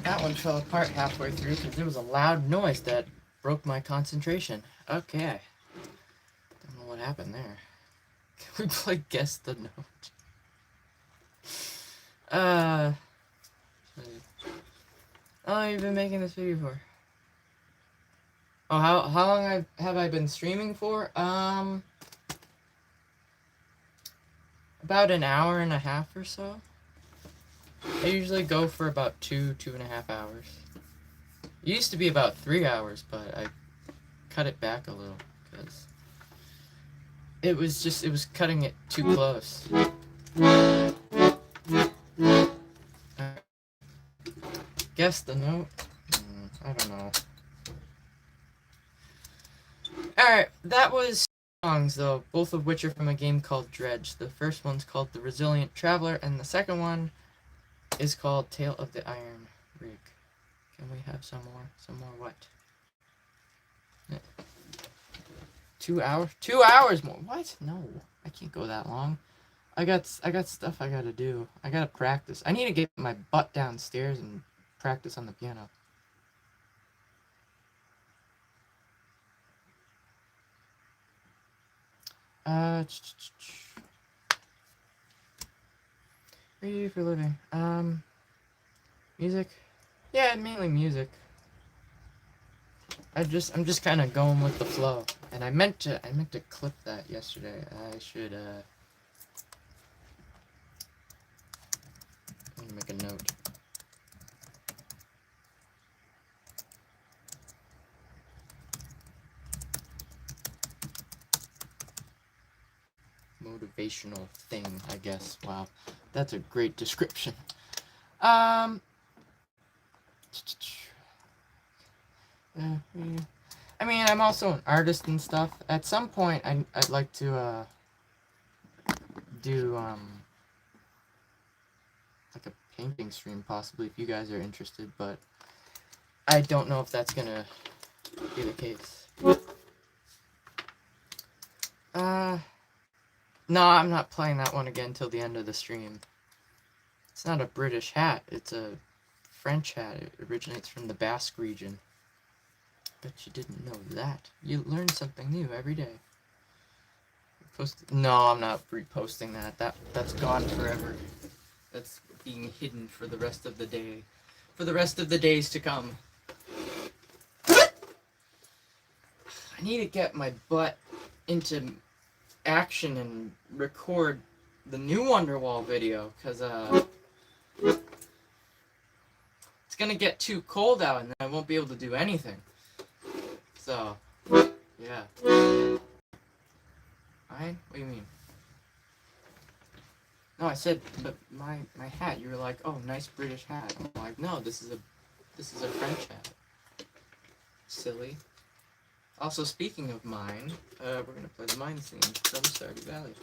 That one fell apart halfway through because there was a loud noise that broke my concentration. Okay. Don't know what happened there. Can we play Guess the Note? How long have you been making this video for? Oh, how long have I been streaming for? About an hour and a half or so. I usually go for about 2.5 hours. It used to be about 3 hours, but I cut it back a little because it was cutting it too close. Guess the note? I don't know. Alright, that was songs though, both of which are from a game called Dredge. The first one's called The Resilient Traveler, and the second one is called Tale of the Iron Rig. Can we have some more? Some more what? 2 hours? 2 hours more? What? No, I can't go that long. I got stuff I gotta do. I gotta practice. I need to get my butt downstairs and practice on the piano. What do you do for a living? Music? Yeah, mainly music. I'm just kind of going with the flow. And I meant to clip that yesterday. I should let me make a note. Motivational thing, I guess. Wow, that's a great description. I mean, I'm also an artist and stuff. At some point, I'd like to do like a painting stream, possibly, if you guys are interested. But I don't know if that's gonna be the case. No, I'm not playing that one again till the end of the stream. It's not a British hat, it's a French hat. It originates from the Basque region. Bet you didn't know that. You learn something new every day. No, I'm not reposting that. That's gone forever. That's being hidden for the rest of the day. For the rest of the days to come. I need to get my butt into action and record the new Wonderwall video, because it's gonna get too cold out and then I won't be able to do anything. So, yeah. Fine? What do you mean? No, I said, but my hat. You were like, oh, nice British hat. I'm like, no, this is a French hat. Silly. Also, speaking of mine, we're gonna play the mine scene from Stardew Valley.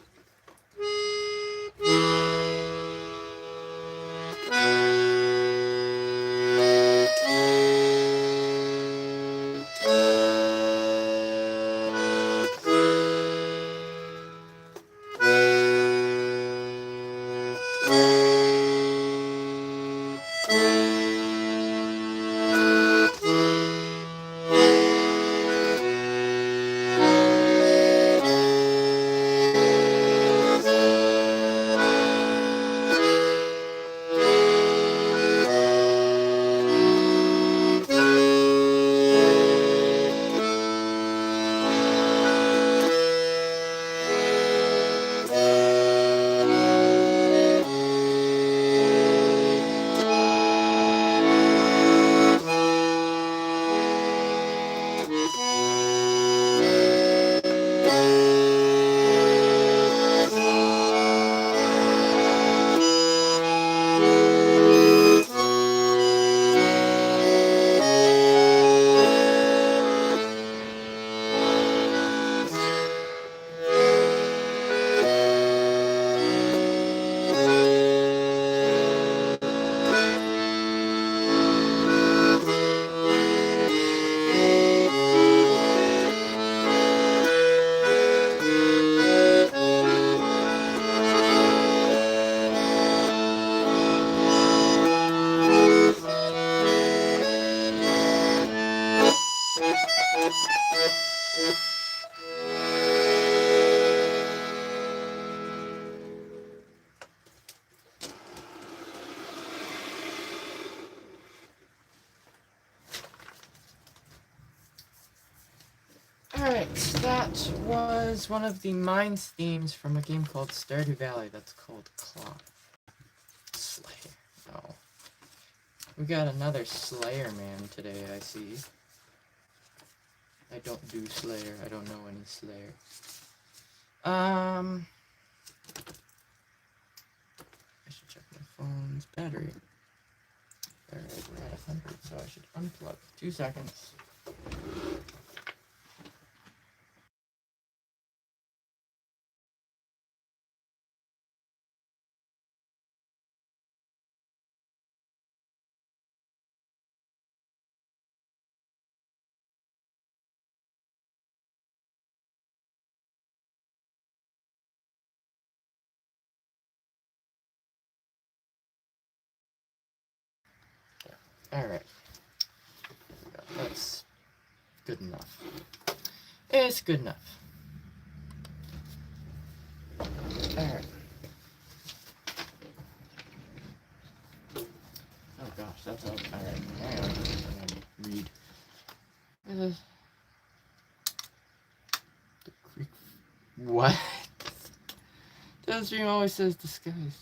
Alright, that was one of the Mines themes from a game called Stardew Valley that's called Clock. Slayer. No. We got another Slayer man today, I see. I don't do Slayer. I don't know any Slayer. I should check my phone's battery. Alright, we're at 100, so I should unplug. 2 seconds. Alright. That's good enough. It's good enough. Alright. Oh gosh, that's all. Alright, hang on. I'm gonna read. The creek. What? The stream always says disguised.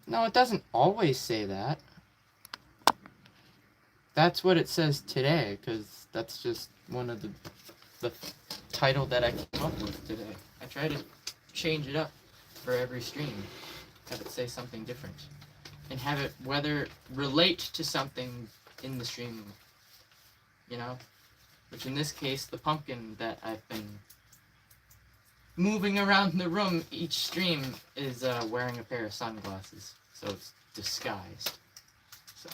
No, it doesn't always say that. That's what it says today, because that's just one of the title that I came up with today. I try to change it up for every stream, have it say something different, and have it whether relate to something in the stream, you know? Which in this case, the pumpkin that I've been moving around the room each stream is wearing a pair of sunglasses, so it's disguised. So,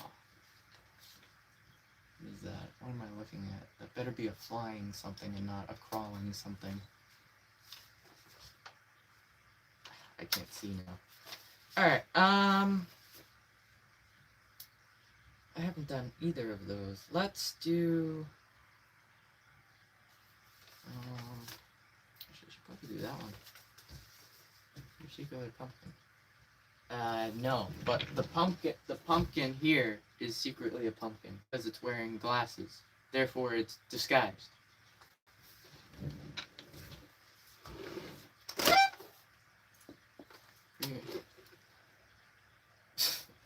what is that? What am I looking at? That better be a flying something and not a crawling something. I can't see now. Alright, I haven't done either of those. Let's do... I should probably do that one. Your secret pumpkin. No, but the pumpkin here is secretly a pumpkin because it's wearing glasses. Therefore, it's disguised.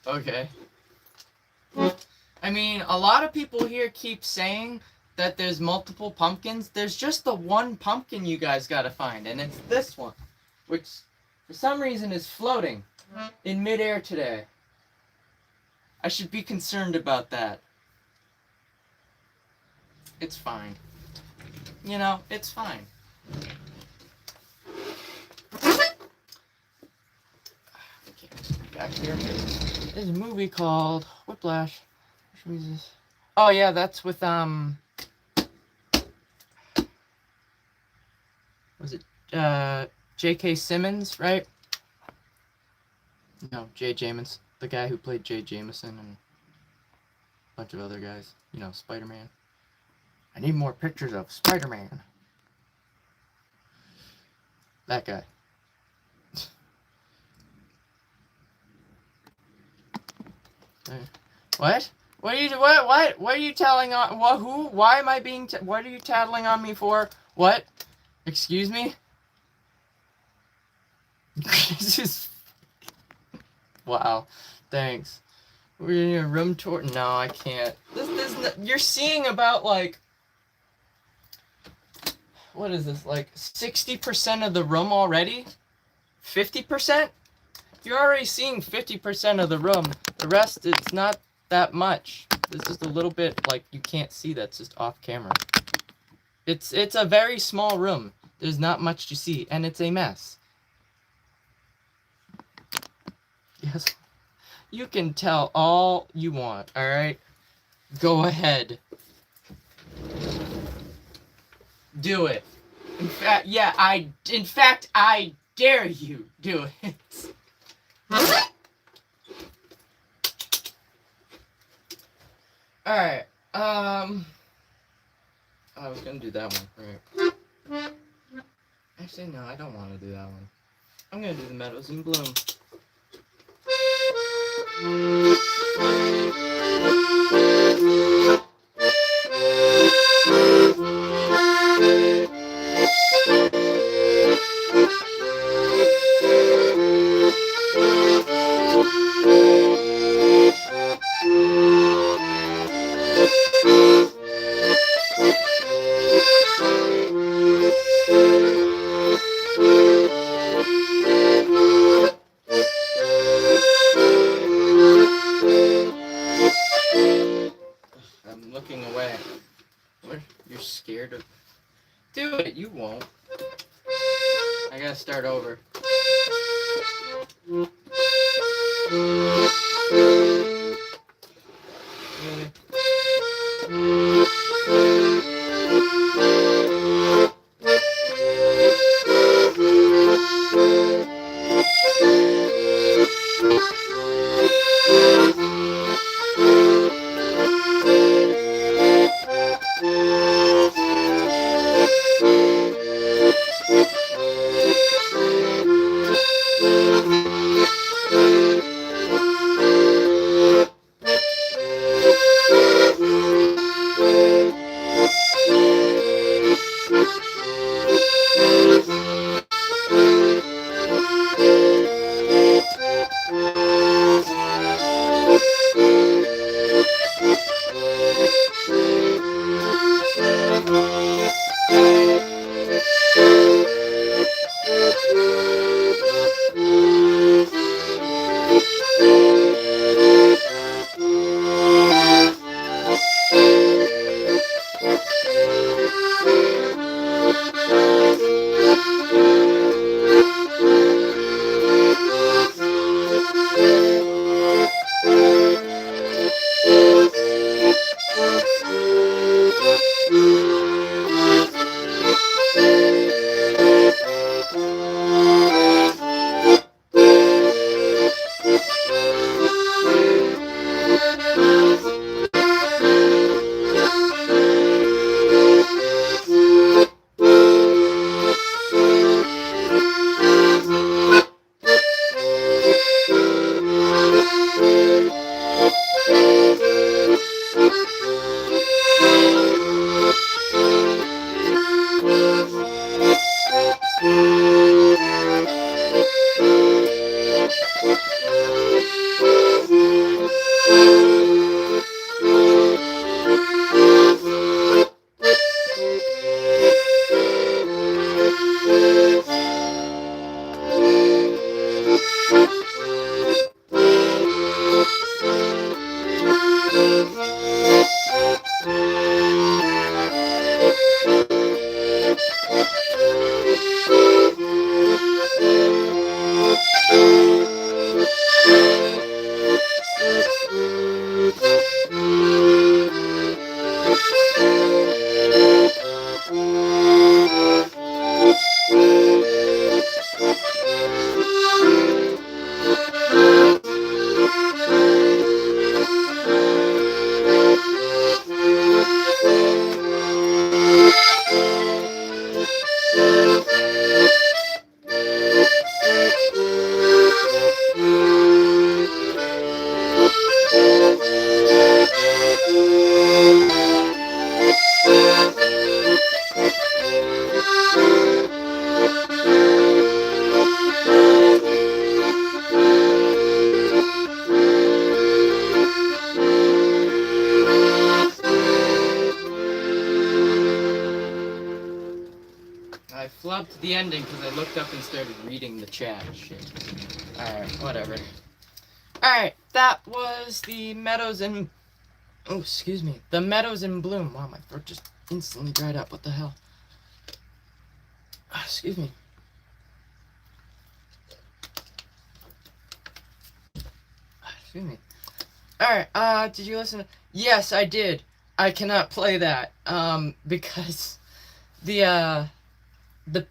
Okay. I mean, a lot of people here keep saying that there's multiple pumpkins. There's just the one pumpkin you guys gotta find, and it's this one, which for some reason is floating in midair today. I should be concerned about that. It's fine. You know, it's fine. Okay, back here. There's a movie called Whiplash. Which movie is this? Oh yeah, that's with was it J.K. Simmons, right? No, J. Jameson, the guy who played J. Jameson and a bunch of other guys. You know, Spider-Man. I need more pictures of Spider-Man. That guy. What? What are you? What? What are you telling on? What? Who? Why am I being? What are you tattling on me for? What? Excuse me. This is. Wow. Thanks. We're in a room tour. No, I can't. You're seeing about like. What is this? Like 60% of the room already? 50%? You're already seeing 50% of the room. The rest, it's not that much. There's just a little bit, like, you can't see that's just off camera. It's a very small room. There's not much to see, and it's a mess. Yes. You can tell all you want, alright? Go ahead. Do it. In fact, yeah, I dare you do it. Alright. I was gonna do that one, right? Actually, no, I don't want to do that one. I'm gonna do the Meadows in Bloom. I'm looking away. What? You're scared of... Do it, you won't. I gotta start over. I flubbed the ending because I looked up and started reading the chat. Shit. Alright, whatever. Alright, that was the Meadows in... Oh, excuse me. The Meadows in Bloom. Wow, my throat just instantly dried up. What the hell? Excuse me. Excuse me. Alright, did you listen to... Yes, I did. I cannot play that, because the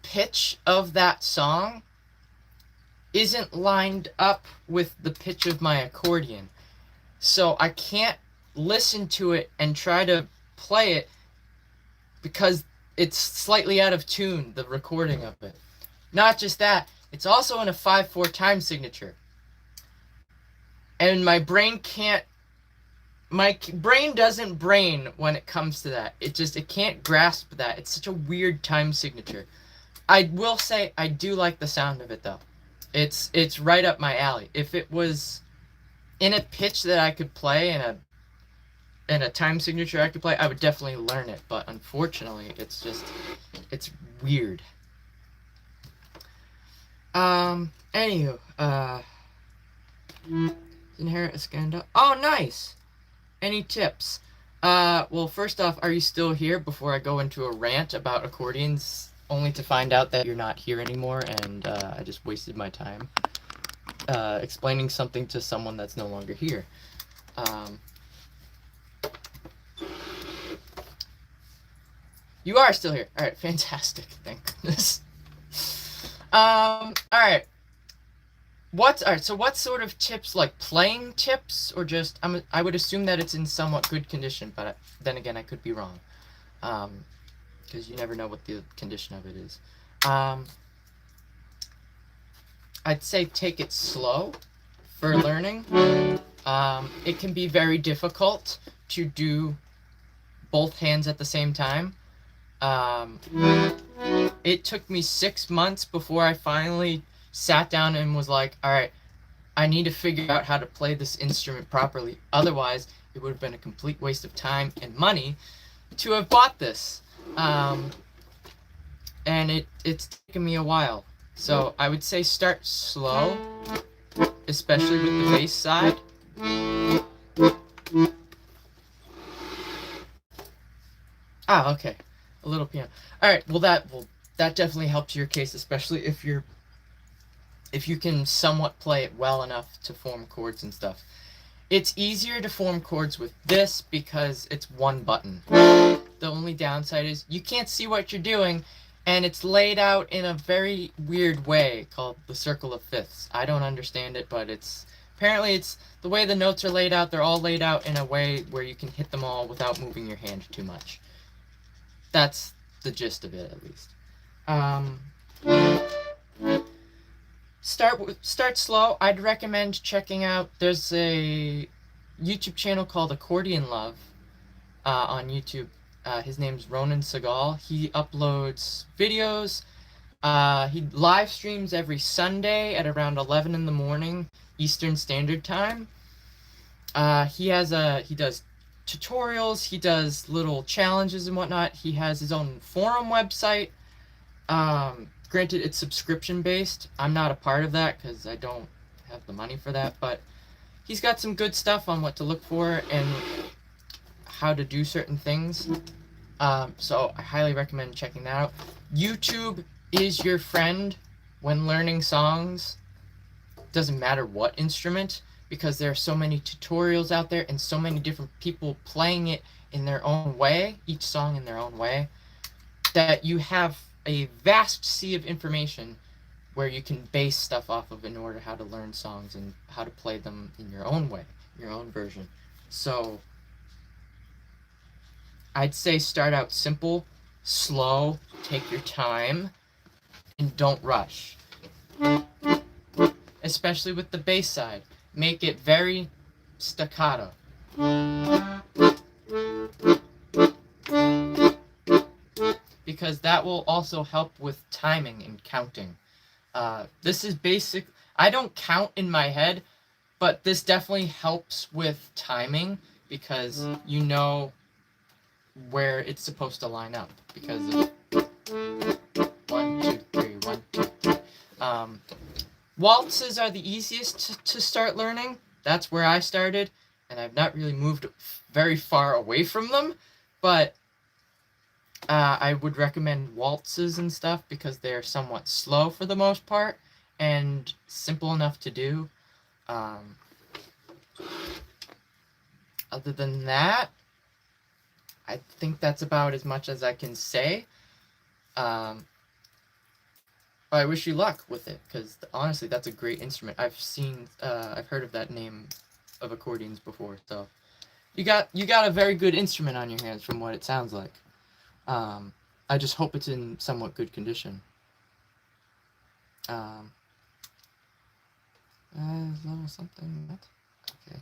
pitch of that song isn't lined up with the pitch of my accordion. So I can't listen to it and try to play it because it's slightly out of tune, the recording of it. Not just that, it's also in a 5/4 time signature. And my brain doesn't brain when it comes to that. It can't grasp that. It's such a weird time signature. I will say I do like the sound of it though. It's right up my alley. If it was in a pitch that I could play in a time signature I could play, I would definitely learn it. But unfortunately, it's weird. Anywho, inherit a scandal. Oh, nice. Any tips? Well, first off, are you still here before I go into a rant about accordions, only to find out that you're not here anymore and I just wasted my time explaining something to someone that's no longer here? You are still here. All right, fantastic. Thank goodness. All right. So what sort of tips, like playing tips, or just I would assume that it's in somewhat good condition, but then again I could be wrong, because you never know what the condition of it is. I'd say take it slow for learning. It can be very difficult to do both hands at the same time. It took me 6 months before I finally sat down and was like, all right, I need to figure out how to play this instrument properly. Otherwise, it would have been a complete waste of time and money to have bought this. And it's taken me a while. So I would say start slow, especially with the bass side. Ah, okay. A little piano. All right. Well, that definitely helps your case, especially if you can somewhat play it well enough to form chords and stuff. It's easier to form chords with this because it's one button. The only downside is you can't see what you're doing, and it's laid out in a very weird way called the circle of fifths. I don't understand it, but apparently it's the way the notes are laid out. They're all laid out in a way where you can hit them all without moving your hand too much. That's the gist of it, at least. Start slow. I'd recommend checking out. There's a YouTube channel called Accordion Love on YouTube. His name's Ronan Segal. He uploads videos. He live streams every Sunday at around 11 in the morning Eastern Standard Time. He does tutorials. He does little challenges and whatnot. He has his own forum website. Granted, it's subscription based. I'm not a part of that because I don't have the money for that, but he's got some good stuff on what to look for and how to do certain things. So I highly recommend checking that out. YouTube is your friend when learning songs. Doesn't matter what instrument, because there are so many tutorials out there and so many different people playing it in their own way, each song in their own way, that you have a vast sea of information where you can base stuff off of in order how to learn songs and how to play them in your own way, your own version. So I'd say start out simple, slow, take your time, and don't rush. Especially with the bass side. Make it very staccato. Because that will also help with timing and counting. This is basic. I don't count in my head, but this definitely helps with timing because you know where it's supposed to line up. Because of 1, 2, 3, 1, 2, 3. Waltzes are the easiest to start learning. That's where I started, and I've not really moved very far away from them, but I would recommend waltzes and stuff because they're somewhat slow for the most part and simple enough to do. Other than that, I think that's about as much as I can say. But I wish you luck with it because honestly, that's a great instrument. I've heard of that name of accordions before, so You got a very good instrument on your hands from what it sounds like. I just hope it's in somewhat good condition. Level something. What? Okay.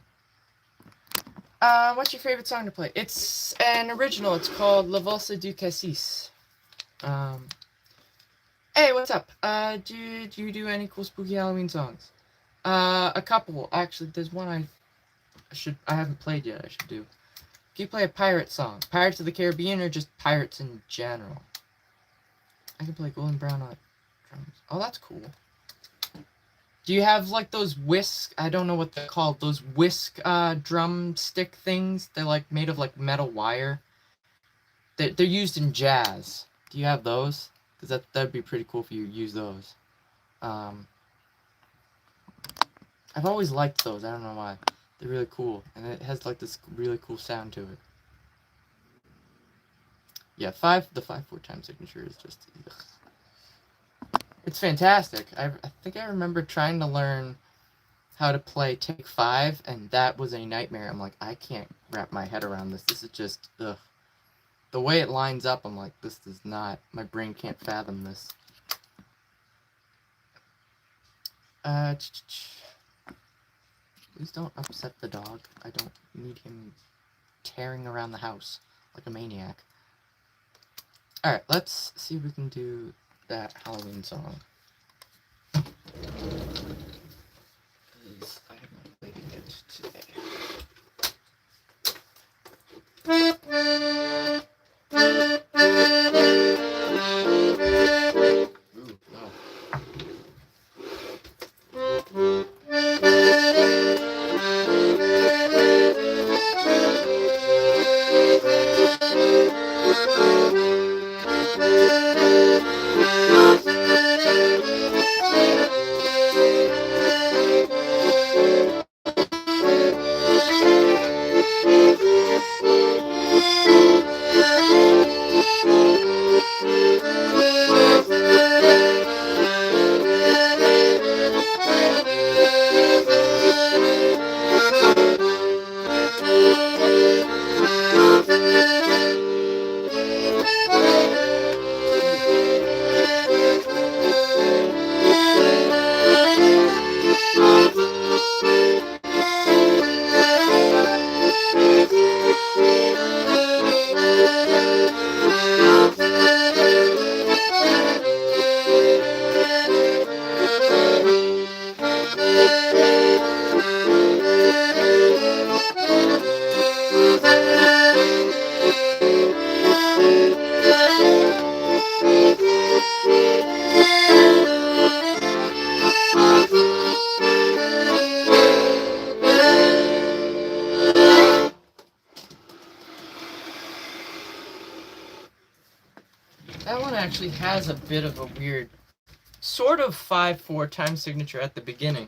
What's your favorite song to play? It's an original. It's called La Valse du Cassis. Hey, what's up? Do you do any cool spooky Halloween songs? A couple actually. There's one I haven't played yet. I should do. Can you play a pirate song? Pirates of the Caribbean or just pirates in general? I can play Golden Brown on drums. Oh, that's cool. Do you have like those whisk? I don't know what they're called. Those whisk drumstick things. They're like made of like metal wire. They're used in jazz. Do you have those? Because that'd be pretty cool if you use those. I've always liked those. I don't know why. They're really cool, and it has like this really cool sound to it. Yeah, the 5/4 time signature is just. Ugh. It's fantastic. I think I remember trying to learn how to play Take 5, and that was a nightmare. I'm like, I can't wrap my head around this. This is just, ugh. The way it lines up, I'm like, this is not, my brain can't fathom this. Please don't upset the dog. I don't need him tearing around the house like a maniac. Alright, let's see if we can do that Halloween song. Because I have not played it today. Ooh, no. That one actually has a bit of a weird, sort of 5/4 time signature at the beginning.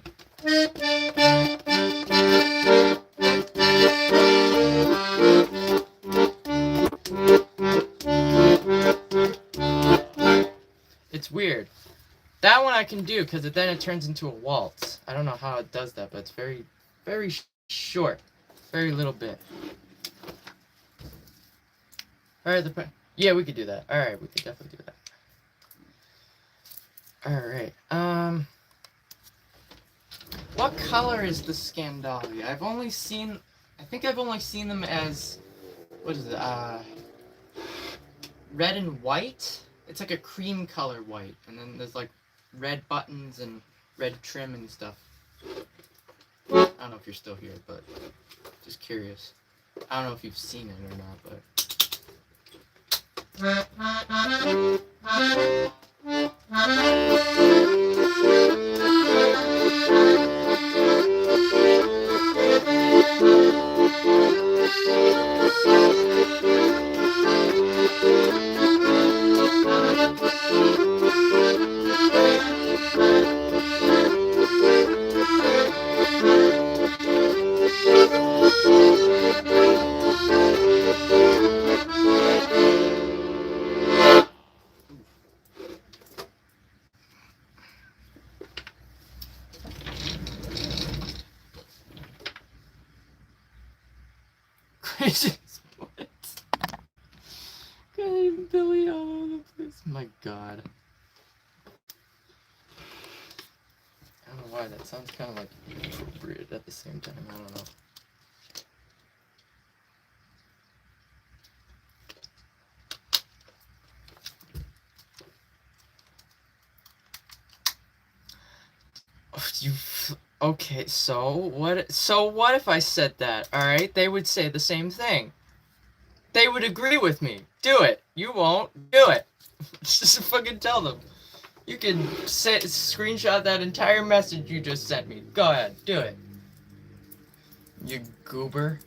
It's weird. That one I can do because then it turns into a waltz. I don't know how it does that, but it's very, very short. Very little bit. Alright, yeah, we could do that. Alright, we could definitely do that. Alright, what color is the Scandalia? I think I've only seen them as, what is it, red and white? It's like a cream color white, and then there's like red buttons and red trim and stuff. I don't know if you're still here, but just curious. I don't know if you've seen it or not, but... What? God, Billy all over the place. My God. I don't know why that sounds kind of like appropriate at the same time. I don't know. Okay, so what? So what if I said that? All right, they would say the same thing. They would agree with me. Do it. You won't. Do it. Just fucking tell them. You can screenshot that entire message you just sent me. Go ahead. Do it. You goober.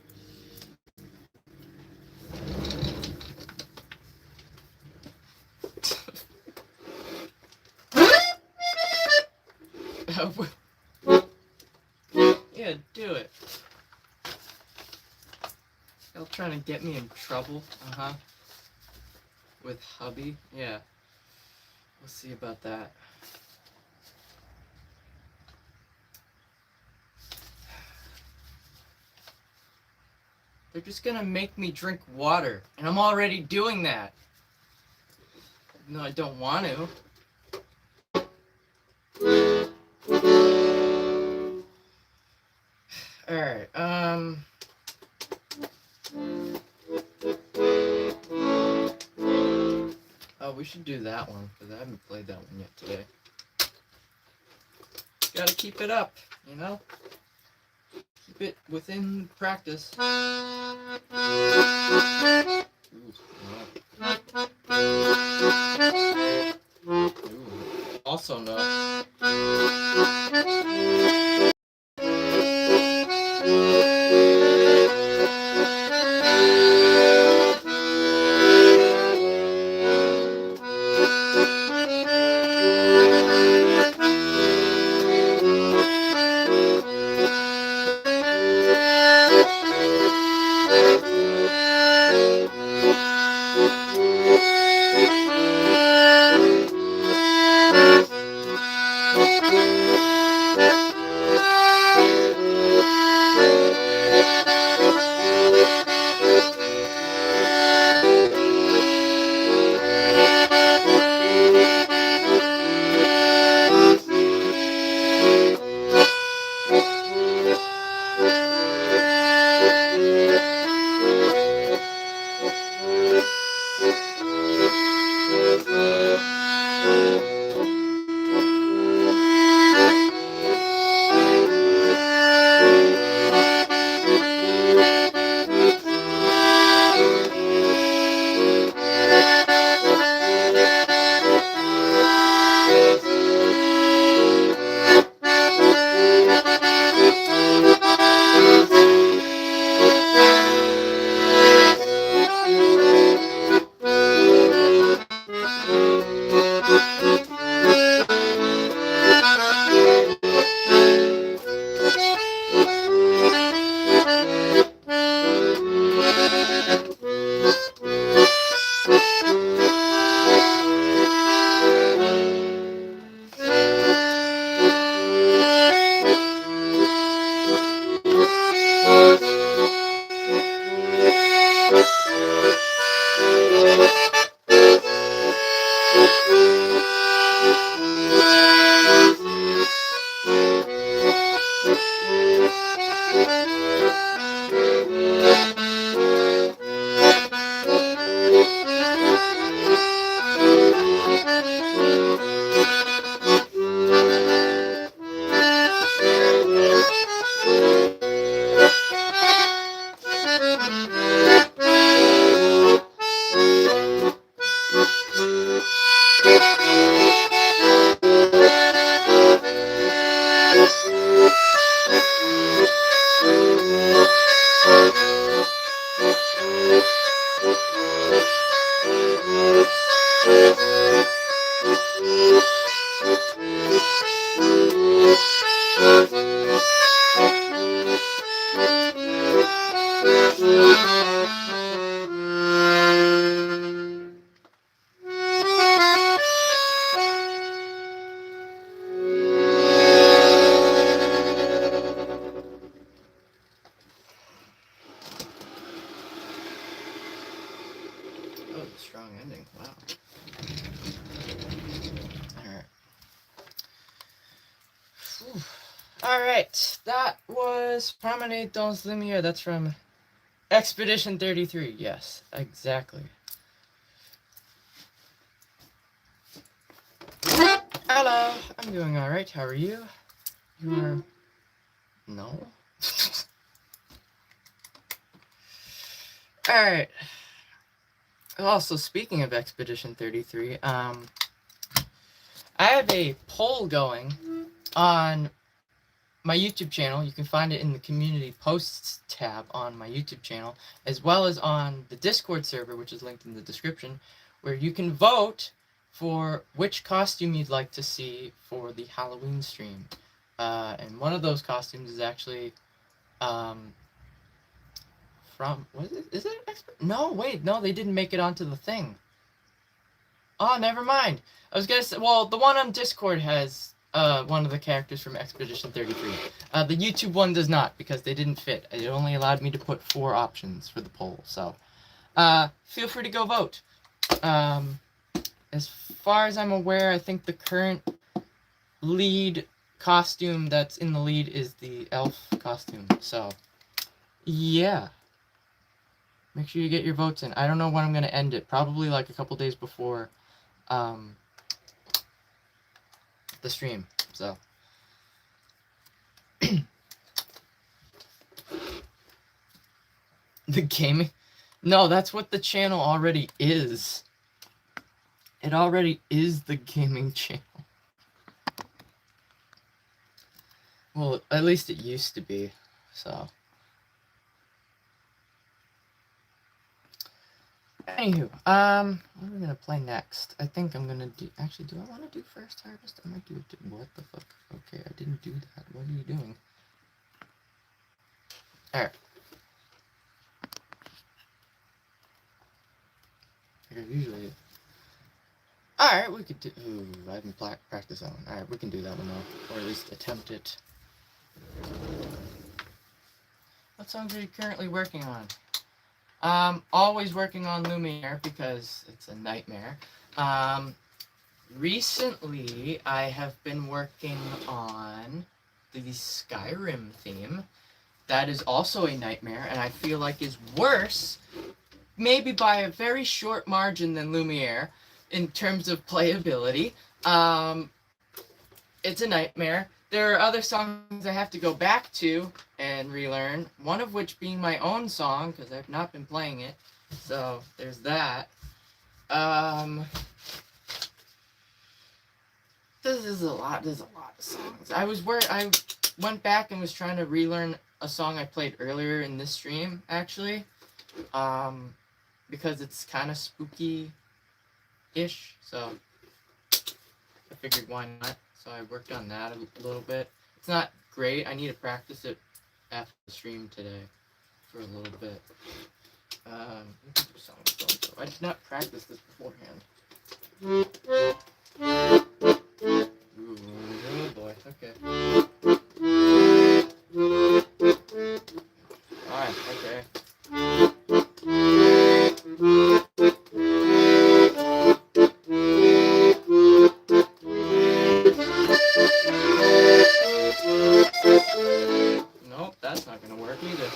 Yeah, do it. Y'all trying to get me in trouble? Uh-huh. With hubby? Yeah. We'll see about that. They're just gonna make me drink water, and I'm already doing that. No, I don't want to. Alright, oh, we should do that one, because I haven't played that one yet today. Gotta keep it up, you know? Keep it within practice. Ooh, also no. song ending. Wow. Alright, that was Promenade dans la Lumière. That's from Expedition 33. Yes, exactly. Hello, I'm doing alright. How are you? You are... No? Alright. Also, speaking of Expedition 33, I have a poll going on my YouTube channel. You can find it in the community posts tab on my YouTube channel, as well as on the Discord server, which is linked in the description, where you can vote for which costume you'd like to see for the Halloween stream. And one of those costumes is actually from, what is it? Is it No, wait, no, they didn't make it onto the thing. Oh, never mind. I was gonna say, well, the one on Discord has one of the characters from Expedition 33. The YouTube one does not, because they didn't fit. It only allowed me to put 4 options for the poll, so feel free to go vote. As far as I'm aware, I think the current lead costume that's in the lead is the elf costume, so yeah. Make sure you get your votes in. I don't know when I'm going to end it. Probably like a couple days before the stream, so. The gaming? No, that's what the channel already is. It already is the gaming channel. Well, at least it used to be, so. Anywho, what are we gonna play next? I think I'm gonna do. Actually, do I want to do First Harvest? I might do it. What the fuck? Okay, I didn't do that. What are you doing? Alright. Usually. Alright, we could do. Ooh, I haven't practiced that one. Alright, we can do that one though. Or at least attempt it. What songs are you currently working on? Always working on Lumiere because it's a nightmare. Recently, I have been working on the Skyrim theme. That is also a nightmare, and I feel like is worse, maybe by a very short margin than Lumiere, in terms of playability. It's a nightmare. There are other songs I have to go back to and relearn, one of which being my own song, because I've not been playing it. So, there's that. There's a lot of songs. I went back and was trying to relearn a song I played earlier in this stream, actually. Because it's kind of spooky-ish, so I figured why not. So I worked on that a little bit. It's not great. I need to practice it after the stream today for a little bit. I did not practice this beforehand. Ooh, oh boy. Okay. Alright, okay. Nope, that's not gonna work either.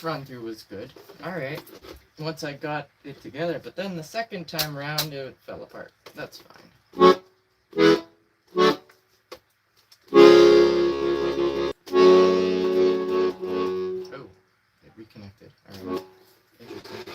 Run through was good. Alright. Once I got it together, but then the second time around it fell apart. That's fine. disconnected. Alright. Interesting.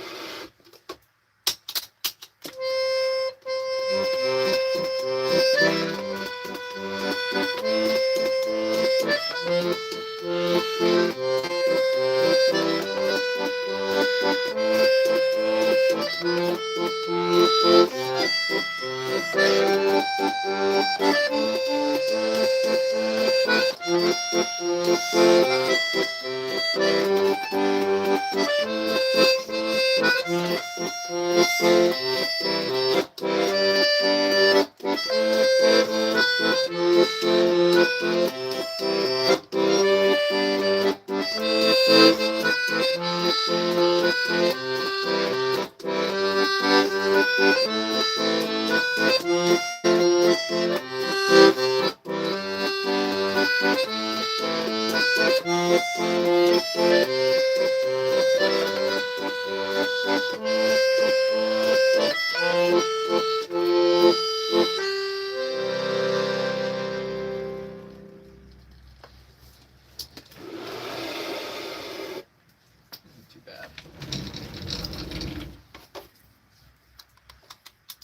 Too bad.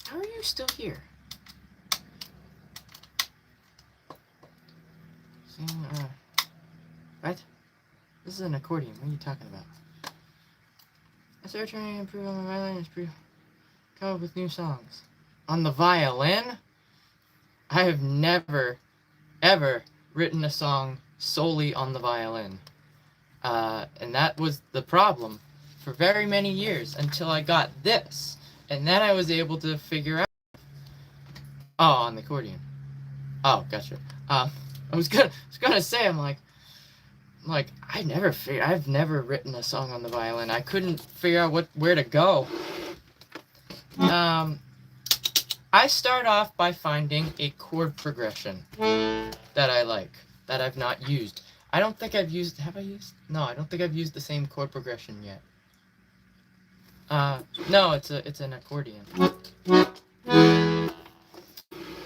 How are you still here? What? This is an accordion. What are you talking about? I started trying to improve on my violin and come up with new songs. On the violin? I have never, ever written a song solely on the violin. And that was the problem for very many years until I got this. And then I was able to figure out... Oh, on the accordion. Oh, gotcha. I was gonna say, I'm like, I've never written a song on the violin. I couldn't figure out where to go. I start off by finding a chord progression that I like, that I've not used. I don't think I've used, have I used? No, I don't think I've used the same chord progression yet. No, it's an accordion.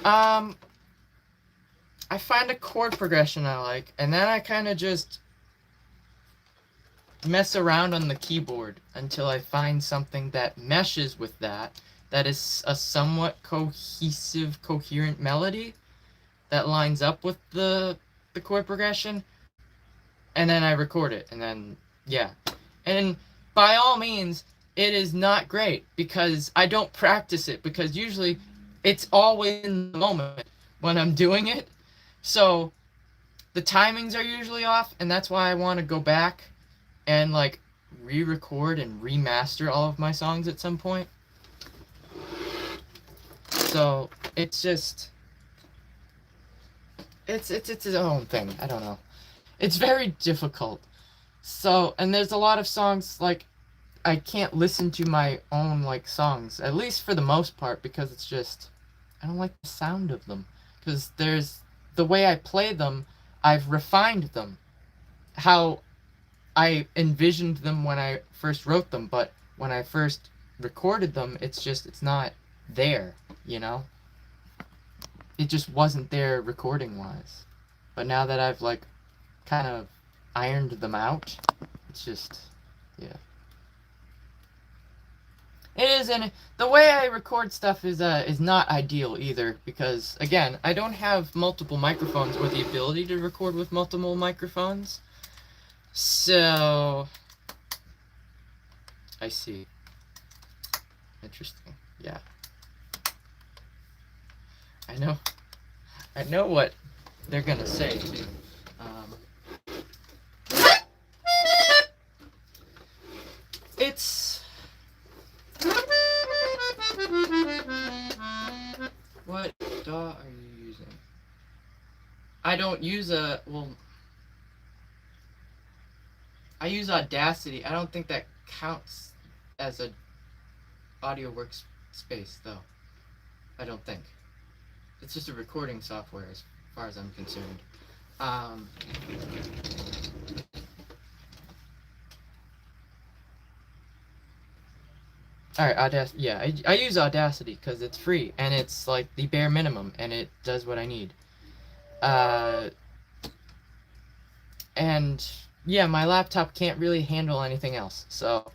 I find a chord progression I like, and then I kind of just mess around on the keyboard until I find something that meshes with that is a somewhat cohesive, coherent melody that lines up with the chord progression, and then I record it, and then, yeah. And by all means, it is not great, because I don't practice it, because usually it's always in the moment when I'm doing it, so the timings are usually off, and that's why I want to go back and, like, re-record and remaster all of my songs at some point. So, it's just... It's its own thing. I don't know. It's very difficult. So, and there's a lot of songs, like, I can't listen to my own, like, songs. At least for the most part, because it's just... I don't like the sound of them. Because there's... The way I play them, I've refined them. How I envisioned them when I first wrote them, but when I first recorded them, it's not there, you know? It just wasn't there recording-wise. But now that I've, like, kind of ironed them out, it's just, yeah. It is, and the way I record stuff is not ideal either, because, again, I don't have multiple microphones or the ability to record with multiple microphones. So, I see. Interesting. Yeah. I know what they're gonna say, too. It's... What DAW are you using? I don't use I use Audacity. I don't think that counts as a audio workspace, though. I don't think. It's just a recording software, as far as I'm concerned. Alright, Audacity. Yeah, I use Audacity because it's free, and it's like the bare minimum, and it does what I need. And yeah, my laptop can't really handle anything else. So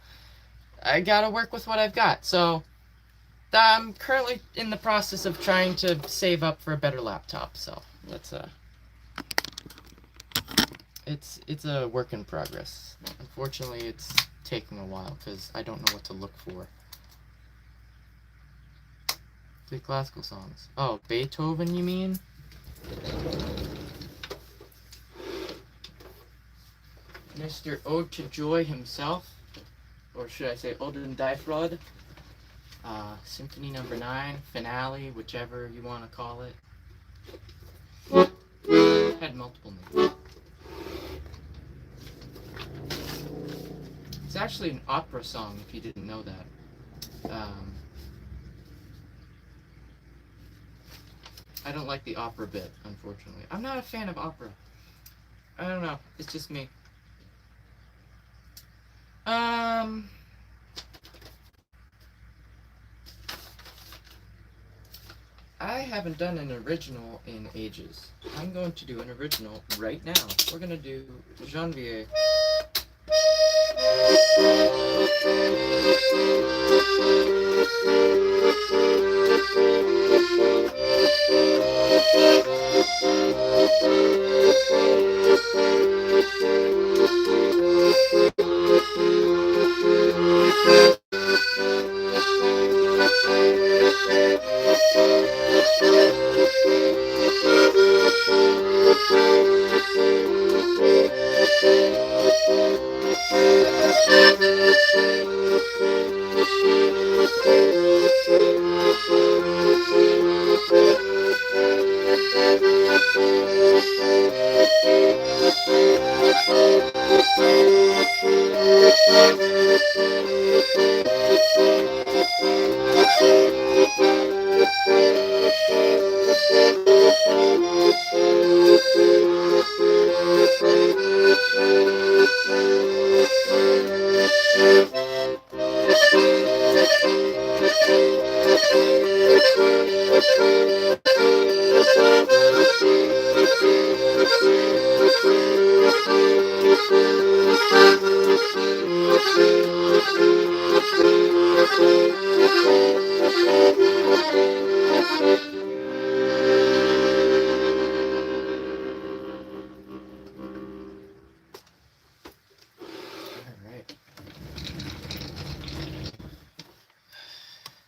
I gotta work with what I've got. So I'm currently in the process of trying to save up for a better laptop. So let's it's a work in progress. Unfortunately, it's taking a while because I don't know what to look for. Play classical songs. Oh, Beethoven, you mean? Mr. Ode to Joy himself, or should I say Ode und Die Freude? Symphony Number 9, Finale, whichever you want to call it. Had multiple names. It's actually an opera song, if you didn't know that. I don't like the opera bit, unfortunately. I'm not a fan of opera. I don't know. It's just me. Um, I haven't done an original in ages. I'm going to do an original right now. We're gonna do Janvier.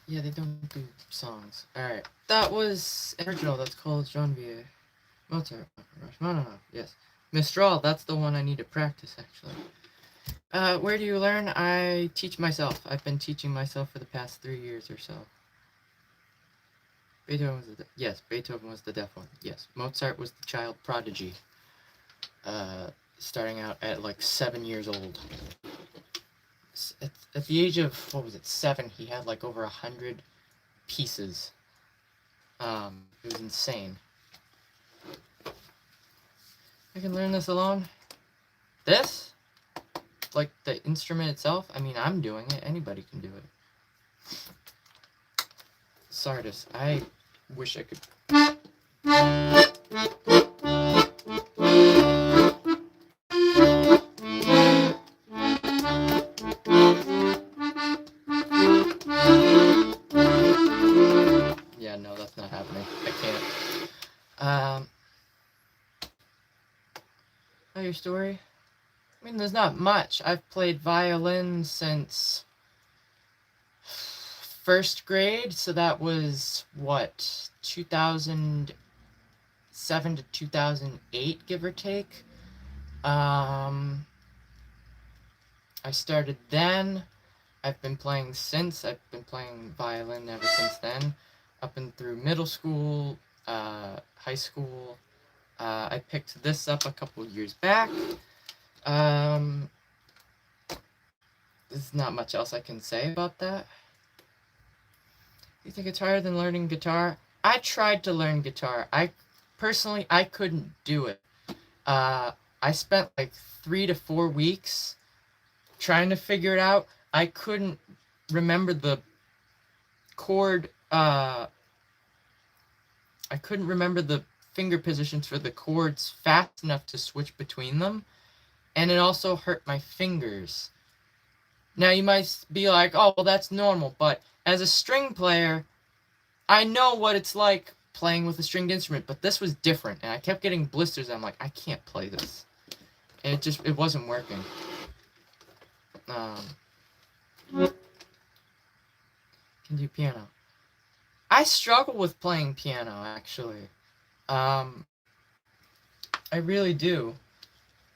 Yeah, they don't do songs. Alright. That was an original that's called Janvier. Mozart. Rachmaninoff, yes. Mistral, that's the one I need to practice, actually. Where do you learn? I teach myself. I've been teaching myself for the past 3 years or so. Yes, Beethoven was the deaf one. Yes, Mozart was the child prodigy. Starting out at like 7 years old. At the age of, what was it, 7, he had like over 100 pieces. It was insane. I can learn this alone. This? Like the instrument itself? I mean, I'm doing it. Anybody can do it. Sardis. I wish I could. Yeah, no, that's not happening. I can't. Oh, your story? I mean, there's not much. I've played violin since first grade, so that was what, 2007 to 2008, give or take. I started then. I've been playing since. I've been playing violin ever since then, up and through middle school, high school. I picked this up a couple years back. There's not much else I can say about that. You think it's harder than learning guitar? I tried to learn guitar. I couldn't do it. I spent like 3 to 4 weeks trying to figure it out. I couldn't remember the chord. I couldn't remember the finger positions for the chords fast enough to switch between them. and it also hurt my fingers. Now you might be like, oh, well, that's normal, but as a string player, I know what it's like playing with a stringed instrument, but this was different, and I kept getting blisters, and I'm like, I can't play this. And it wasn't working. Can do piano. I struggle with playing piano, actually. I really do.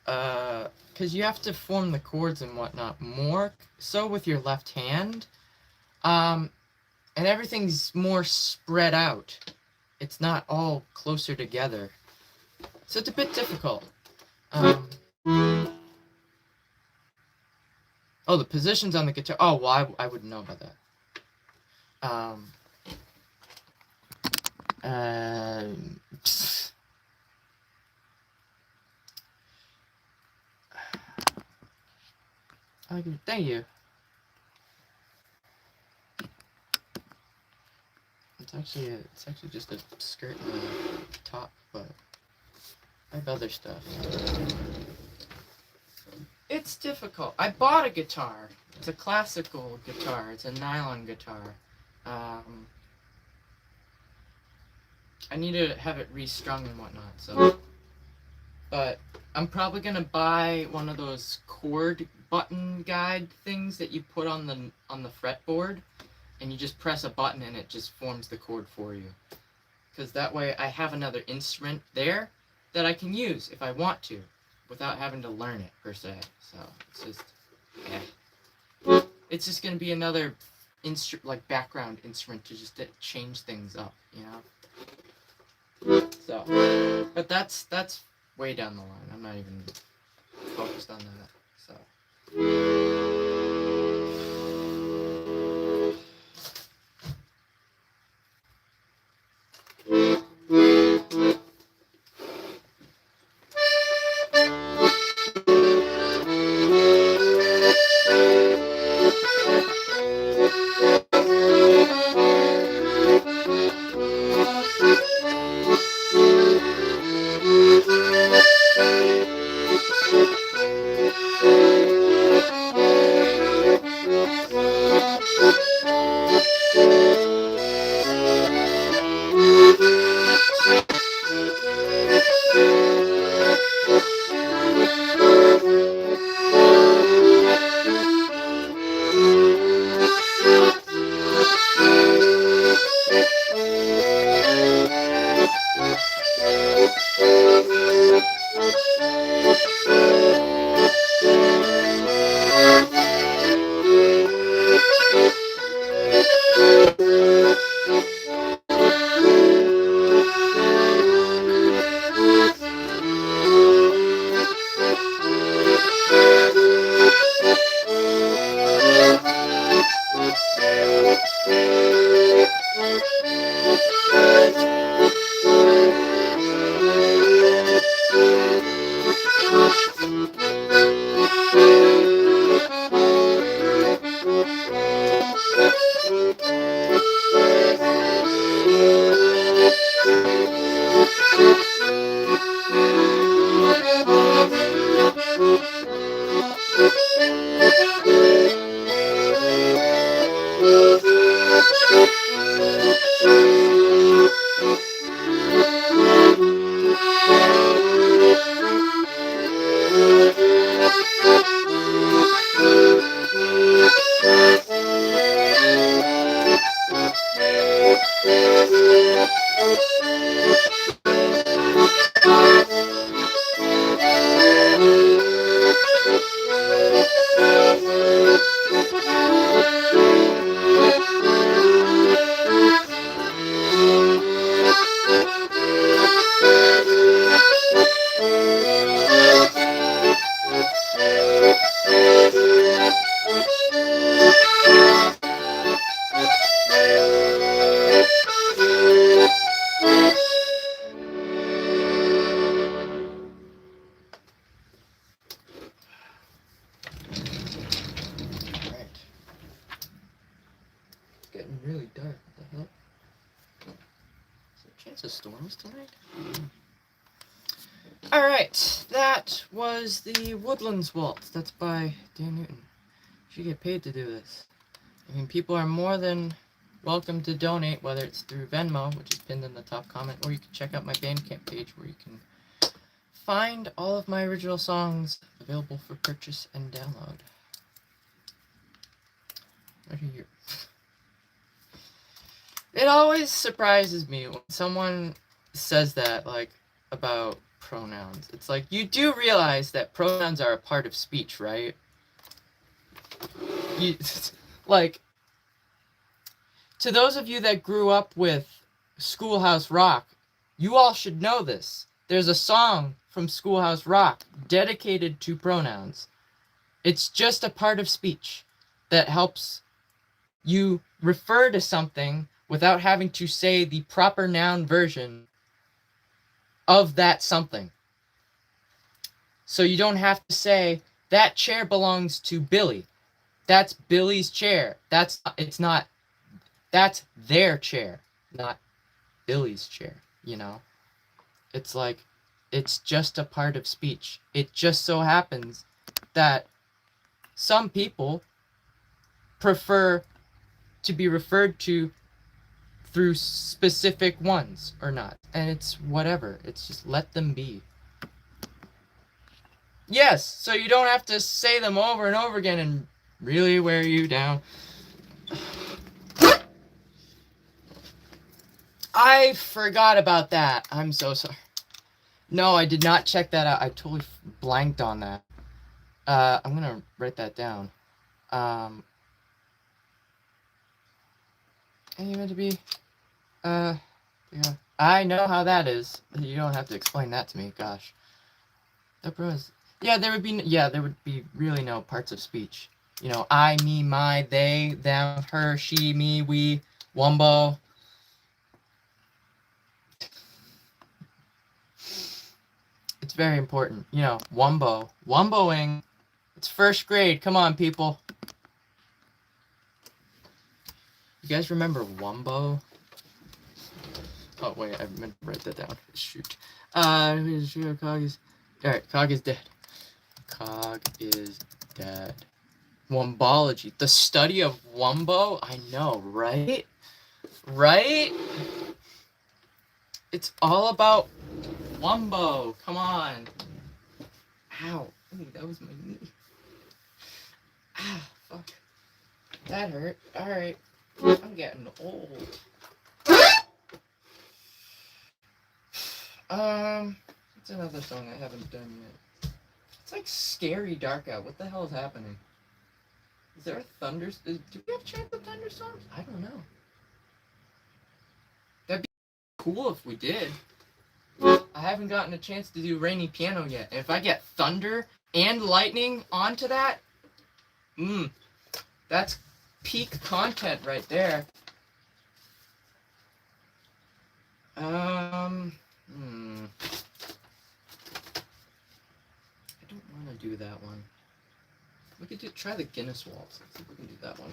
Because you have to form the chords and whatnot more so with your left hand. And everything's more spread out. It's not all closer together. So it's a bit difficult. Oh, the positions on the guitar. Oh, well, I wouldn't know about that. Thank you. It's actually just a skirt and a top, but I have other stuff. It's difficult. I bought a guitar. It's a classical guitar. It's a nylon guitar. I need to have it restrung and whatnot, so. But I'm probably gonna buy one of those chord button guide things that you put on the fretboard, and you just press a button and it just forms the chord for you. Because that way I have another instrument there that I can use if I want to, without having to learn it per se. So it's just, it's just gonna be another background instrument to just change things up, you know. So, but that's way down the line. I'm not even focused on that. So. Really dark. What the hell? Is there a chance of storms tonight? Alright, that was the Woodlands Waltz. That's by Dan Newton. You should get paid to do this. I mean, people are more than welcome to donate, whether it's through Venmo, which is pinned in the top comment, or you can check out my Bandcamp page where you can find all of my original songs available for purchase and download. Right here. It always surprises me when someone says that, like, about pronouns. It's like, you do realize that pronouns are a part of speech, right? Like, to those of you that grew up with Schoolhouse Rock, you all should know this. There's a song from Schoolhouse Rock dedicated to pronouns. It's just a part of speech that helps you refer to something without having to say the proper noun version of that something. So you don't have to say, that chair belongs to Billy. That's Billy's chair. That's their chair, not Billy's chair, you know? It's like, it's just a part of speech. It just so happens that some people prefer to be referred to through specific ones or not. And it's whatever. It's just let them be. Yes, so you don't have to say them over and over again and really wear you down. I forgot about that. I'm so sorry. No, I did not check that out. I totally blanked on that. I'm gonna write that down. I need it to be, yeah. I know how that is. You don't have to explain that to me. Gosh. That was, yeah, there would be really no parts of speech. You know, I, me, my, they, them, her, she, me, we, wumbo. It's very important. You know, wumbo. Wumboing. It's first grade. Come on, people. You guys remember wumbo? Oh, wait, I meant to write that down. Shoot. Cog is... Alright, Cog is dead. Cog is dead. Wombology. The study of wumbo? I know, right? Right? It's all about wumbo. Come on. Ow. Ooh, that was my knee. Ah, fuck. That hurt. Alright. I'm getting old. What's another song I haven't done yet? It's like scary dark out. What the hell is happening? Is there a thunder? Do we have chance of thunderstorms? I don't know. That'd be cool if we did. I haven't gotten a chance to do rainy piano yet. And if I get thunder and lightning onto that, that's peak content right there. I don't want to do that one. We could try the Guinness Waltz. Let's see if we can do that one.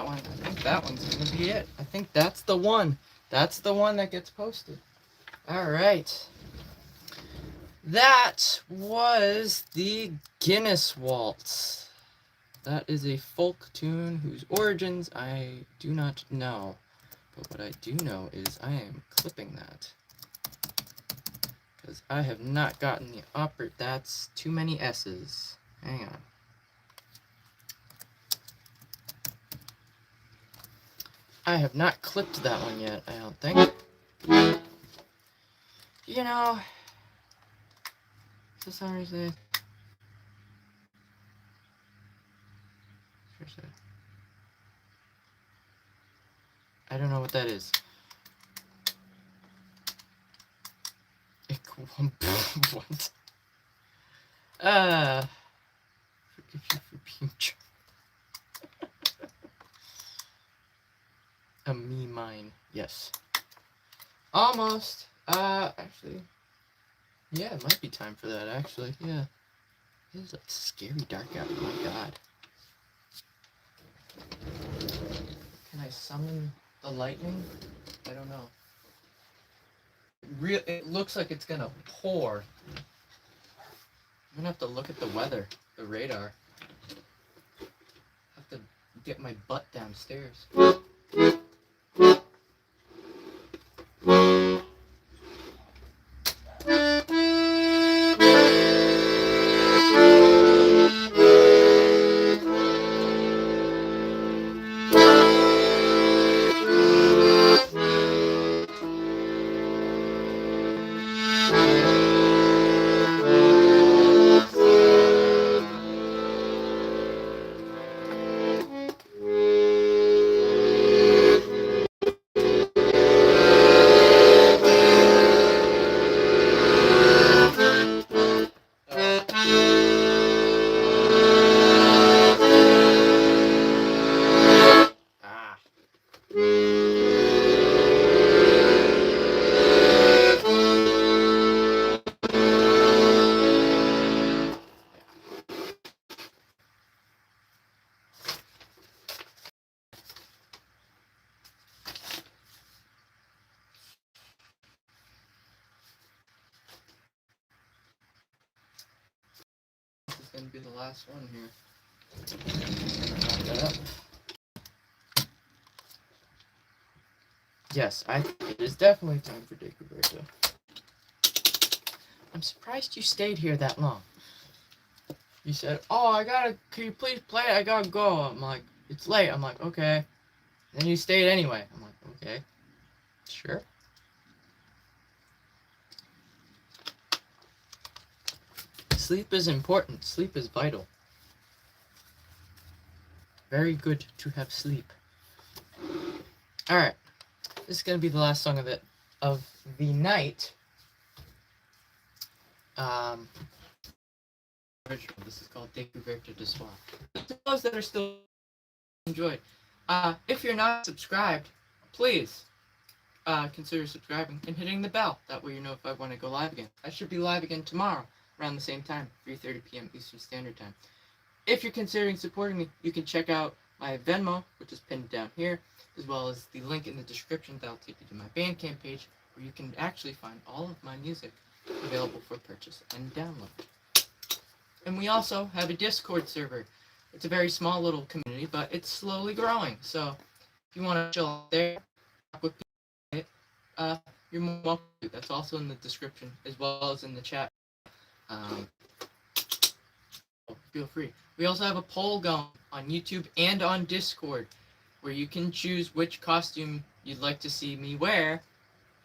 that one. I think that one's gonna be it. I think that's the one. That's the one that gets posted. Alright. That was the Guinness Waltz. That is a folk tune whose origins I do not know. But what I do know is I am clipping that. Because I have not gotten the opera. That's too many S's. Hang on. I have not clipped that one yet, I don't think. You know, for some reason, I don't know what that is. What? Forgive you for being a me mine. Yes. Almost. Actually. Yeah, it might be time for that, actually. Yeah. It is like scary dark out. Oh my god. Can I summon the lightning? I don't know. It looks like it's gonna pour. I'm gonna have to look at the weather, the radar. Have to get my butt downstairs. Gonna be the last one here. Wrap that up. Yes, I think it is definitely time for De Cuberta. I'm surprised you stayed here that long. You said, "Oh, can you please play? I gotta go." I'm like, "It's late." I'm like, "Okay." Then you stayed anyway. I'm like, "Okay, sure." Sleep is important. Sleep is vital. Very good to have sleep. Alright. This is gonna be the last song of the night. This is called De Cuberta de Soir. To those that are still enjoyed. If you're not subscribed, please consider subscribing and hitting the bell. That way you know if I want to go live again. I should be live again tomorrow around the same time, 3:30 p.m. Eastern Standard Time. If you're considering supporting me, you can check out my Venmo, which is pinned down here, as well as the link in the description that'll take you to my Bandcamp page, where you can actually find all of my music available for purchase and download. And we also have a Discord server. It's a very small little community, but it's slowly growing. So if you want to chill out there, talk with people, you're more welcome to. That's also in the description, as well as in the chat. Feel free. We also have a poll going on YouTube and on Discord, where you can choose which costume you'd like to see me wear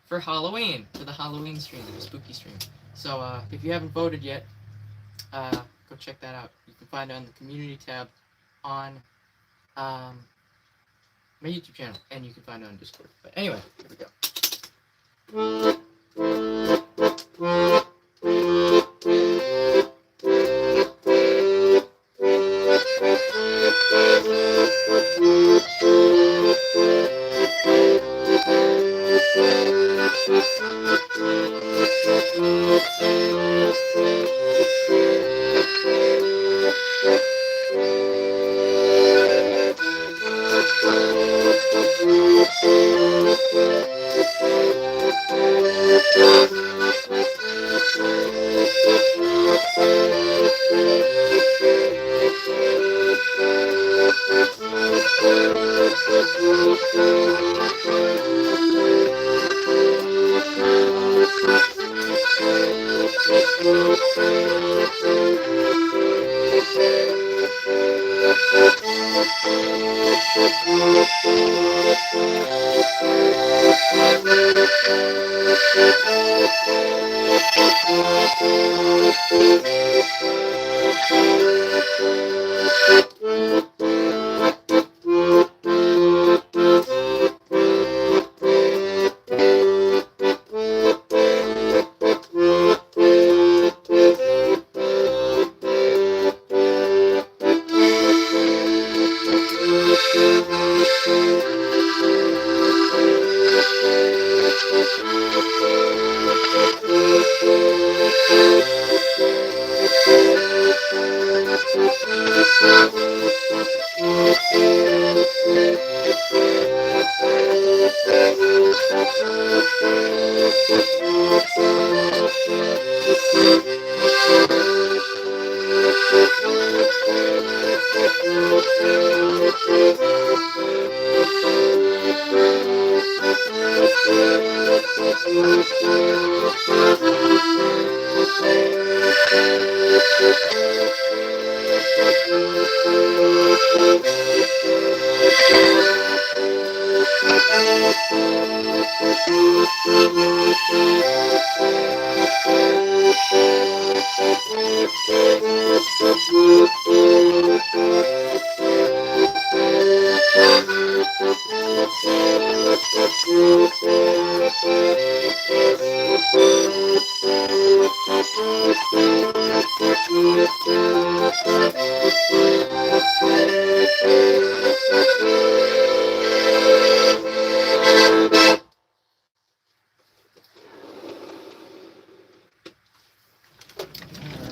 for Halloween, for the Halloween stream, the spooky stream. So if you haven't voted yet, go check that out. You can find it on the community tab on my YouTube channel, and you can find it on Discord. But anyway, here we go.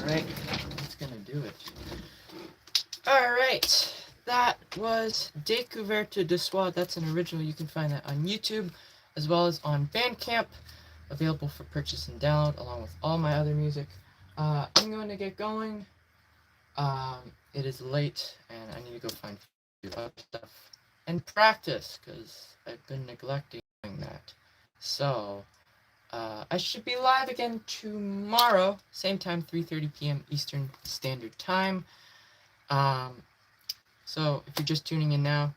Alright, that's gonna do it. Alright, that was Découverte de Soi. That's an original. You can find that on YouTube as well as on Bandcamp. Available for purchase and download along with all my other music. I'm going to get going. It is late and I need to go find other stuff and practice because I've been neglecting doing that. So, I should be live again tomorrow, same time, 3:30 p.m. Eastern Standard Time. So if you're just tuning in now,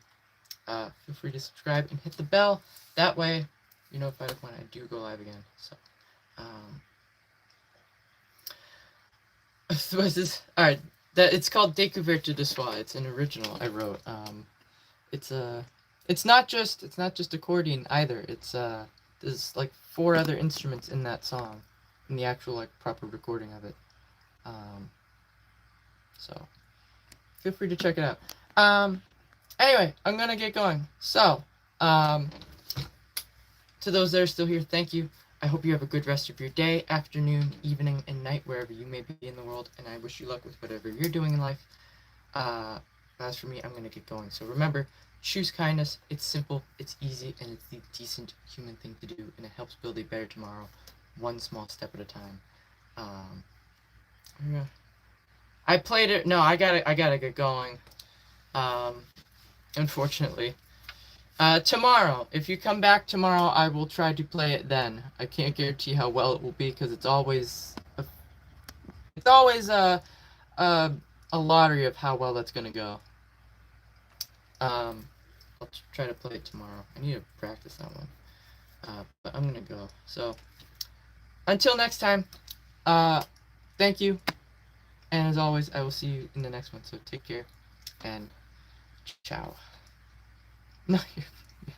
feel free to subscribe and hit the bell. That way, you're notified when I do go live again. So, what's this? All right, it's called Découverte de Soi. It's an original I wrote. It's not just accordion either. There's like 4 other instruments in that song, in the actual like proper recording of it. So feel free to check it out. Anyway, I'm gonna get going. So, to those that are still here, thank you. I hope you have a good rest of your day, afternoon, evening, and night, wherever you may be in the world, and I wish you luck with whatever you're doing in life. As for me, I'm gonna get going. So remember, choose kindness. It's simple, it's easy, and it's the decent human thing to do, and it helps build a better tomorrow, one small step at a time. Yeah. I played it. No, I gotta get going. Unfortunately. Tomorrow. If you come back tomorrow, I will try to play it then. I can't guarantee how well it will be because it's always a lottery of how well that's gonna go. I'll try to play it tomorrow. I need to practice that one. But I'm gonna go. So until next time, thank you. And as always, I will see you in the next one. So take care and ciao. No, you're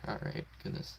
alright. Goodness.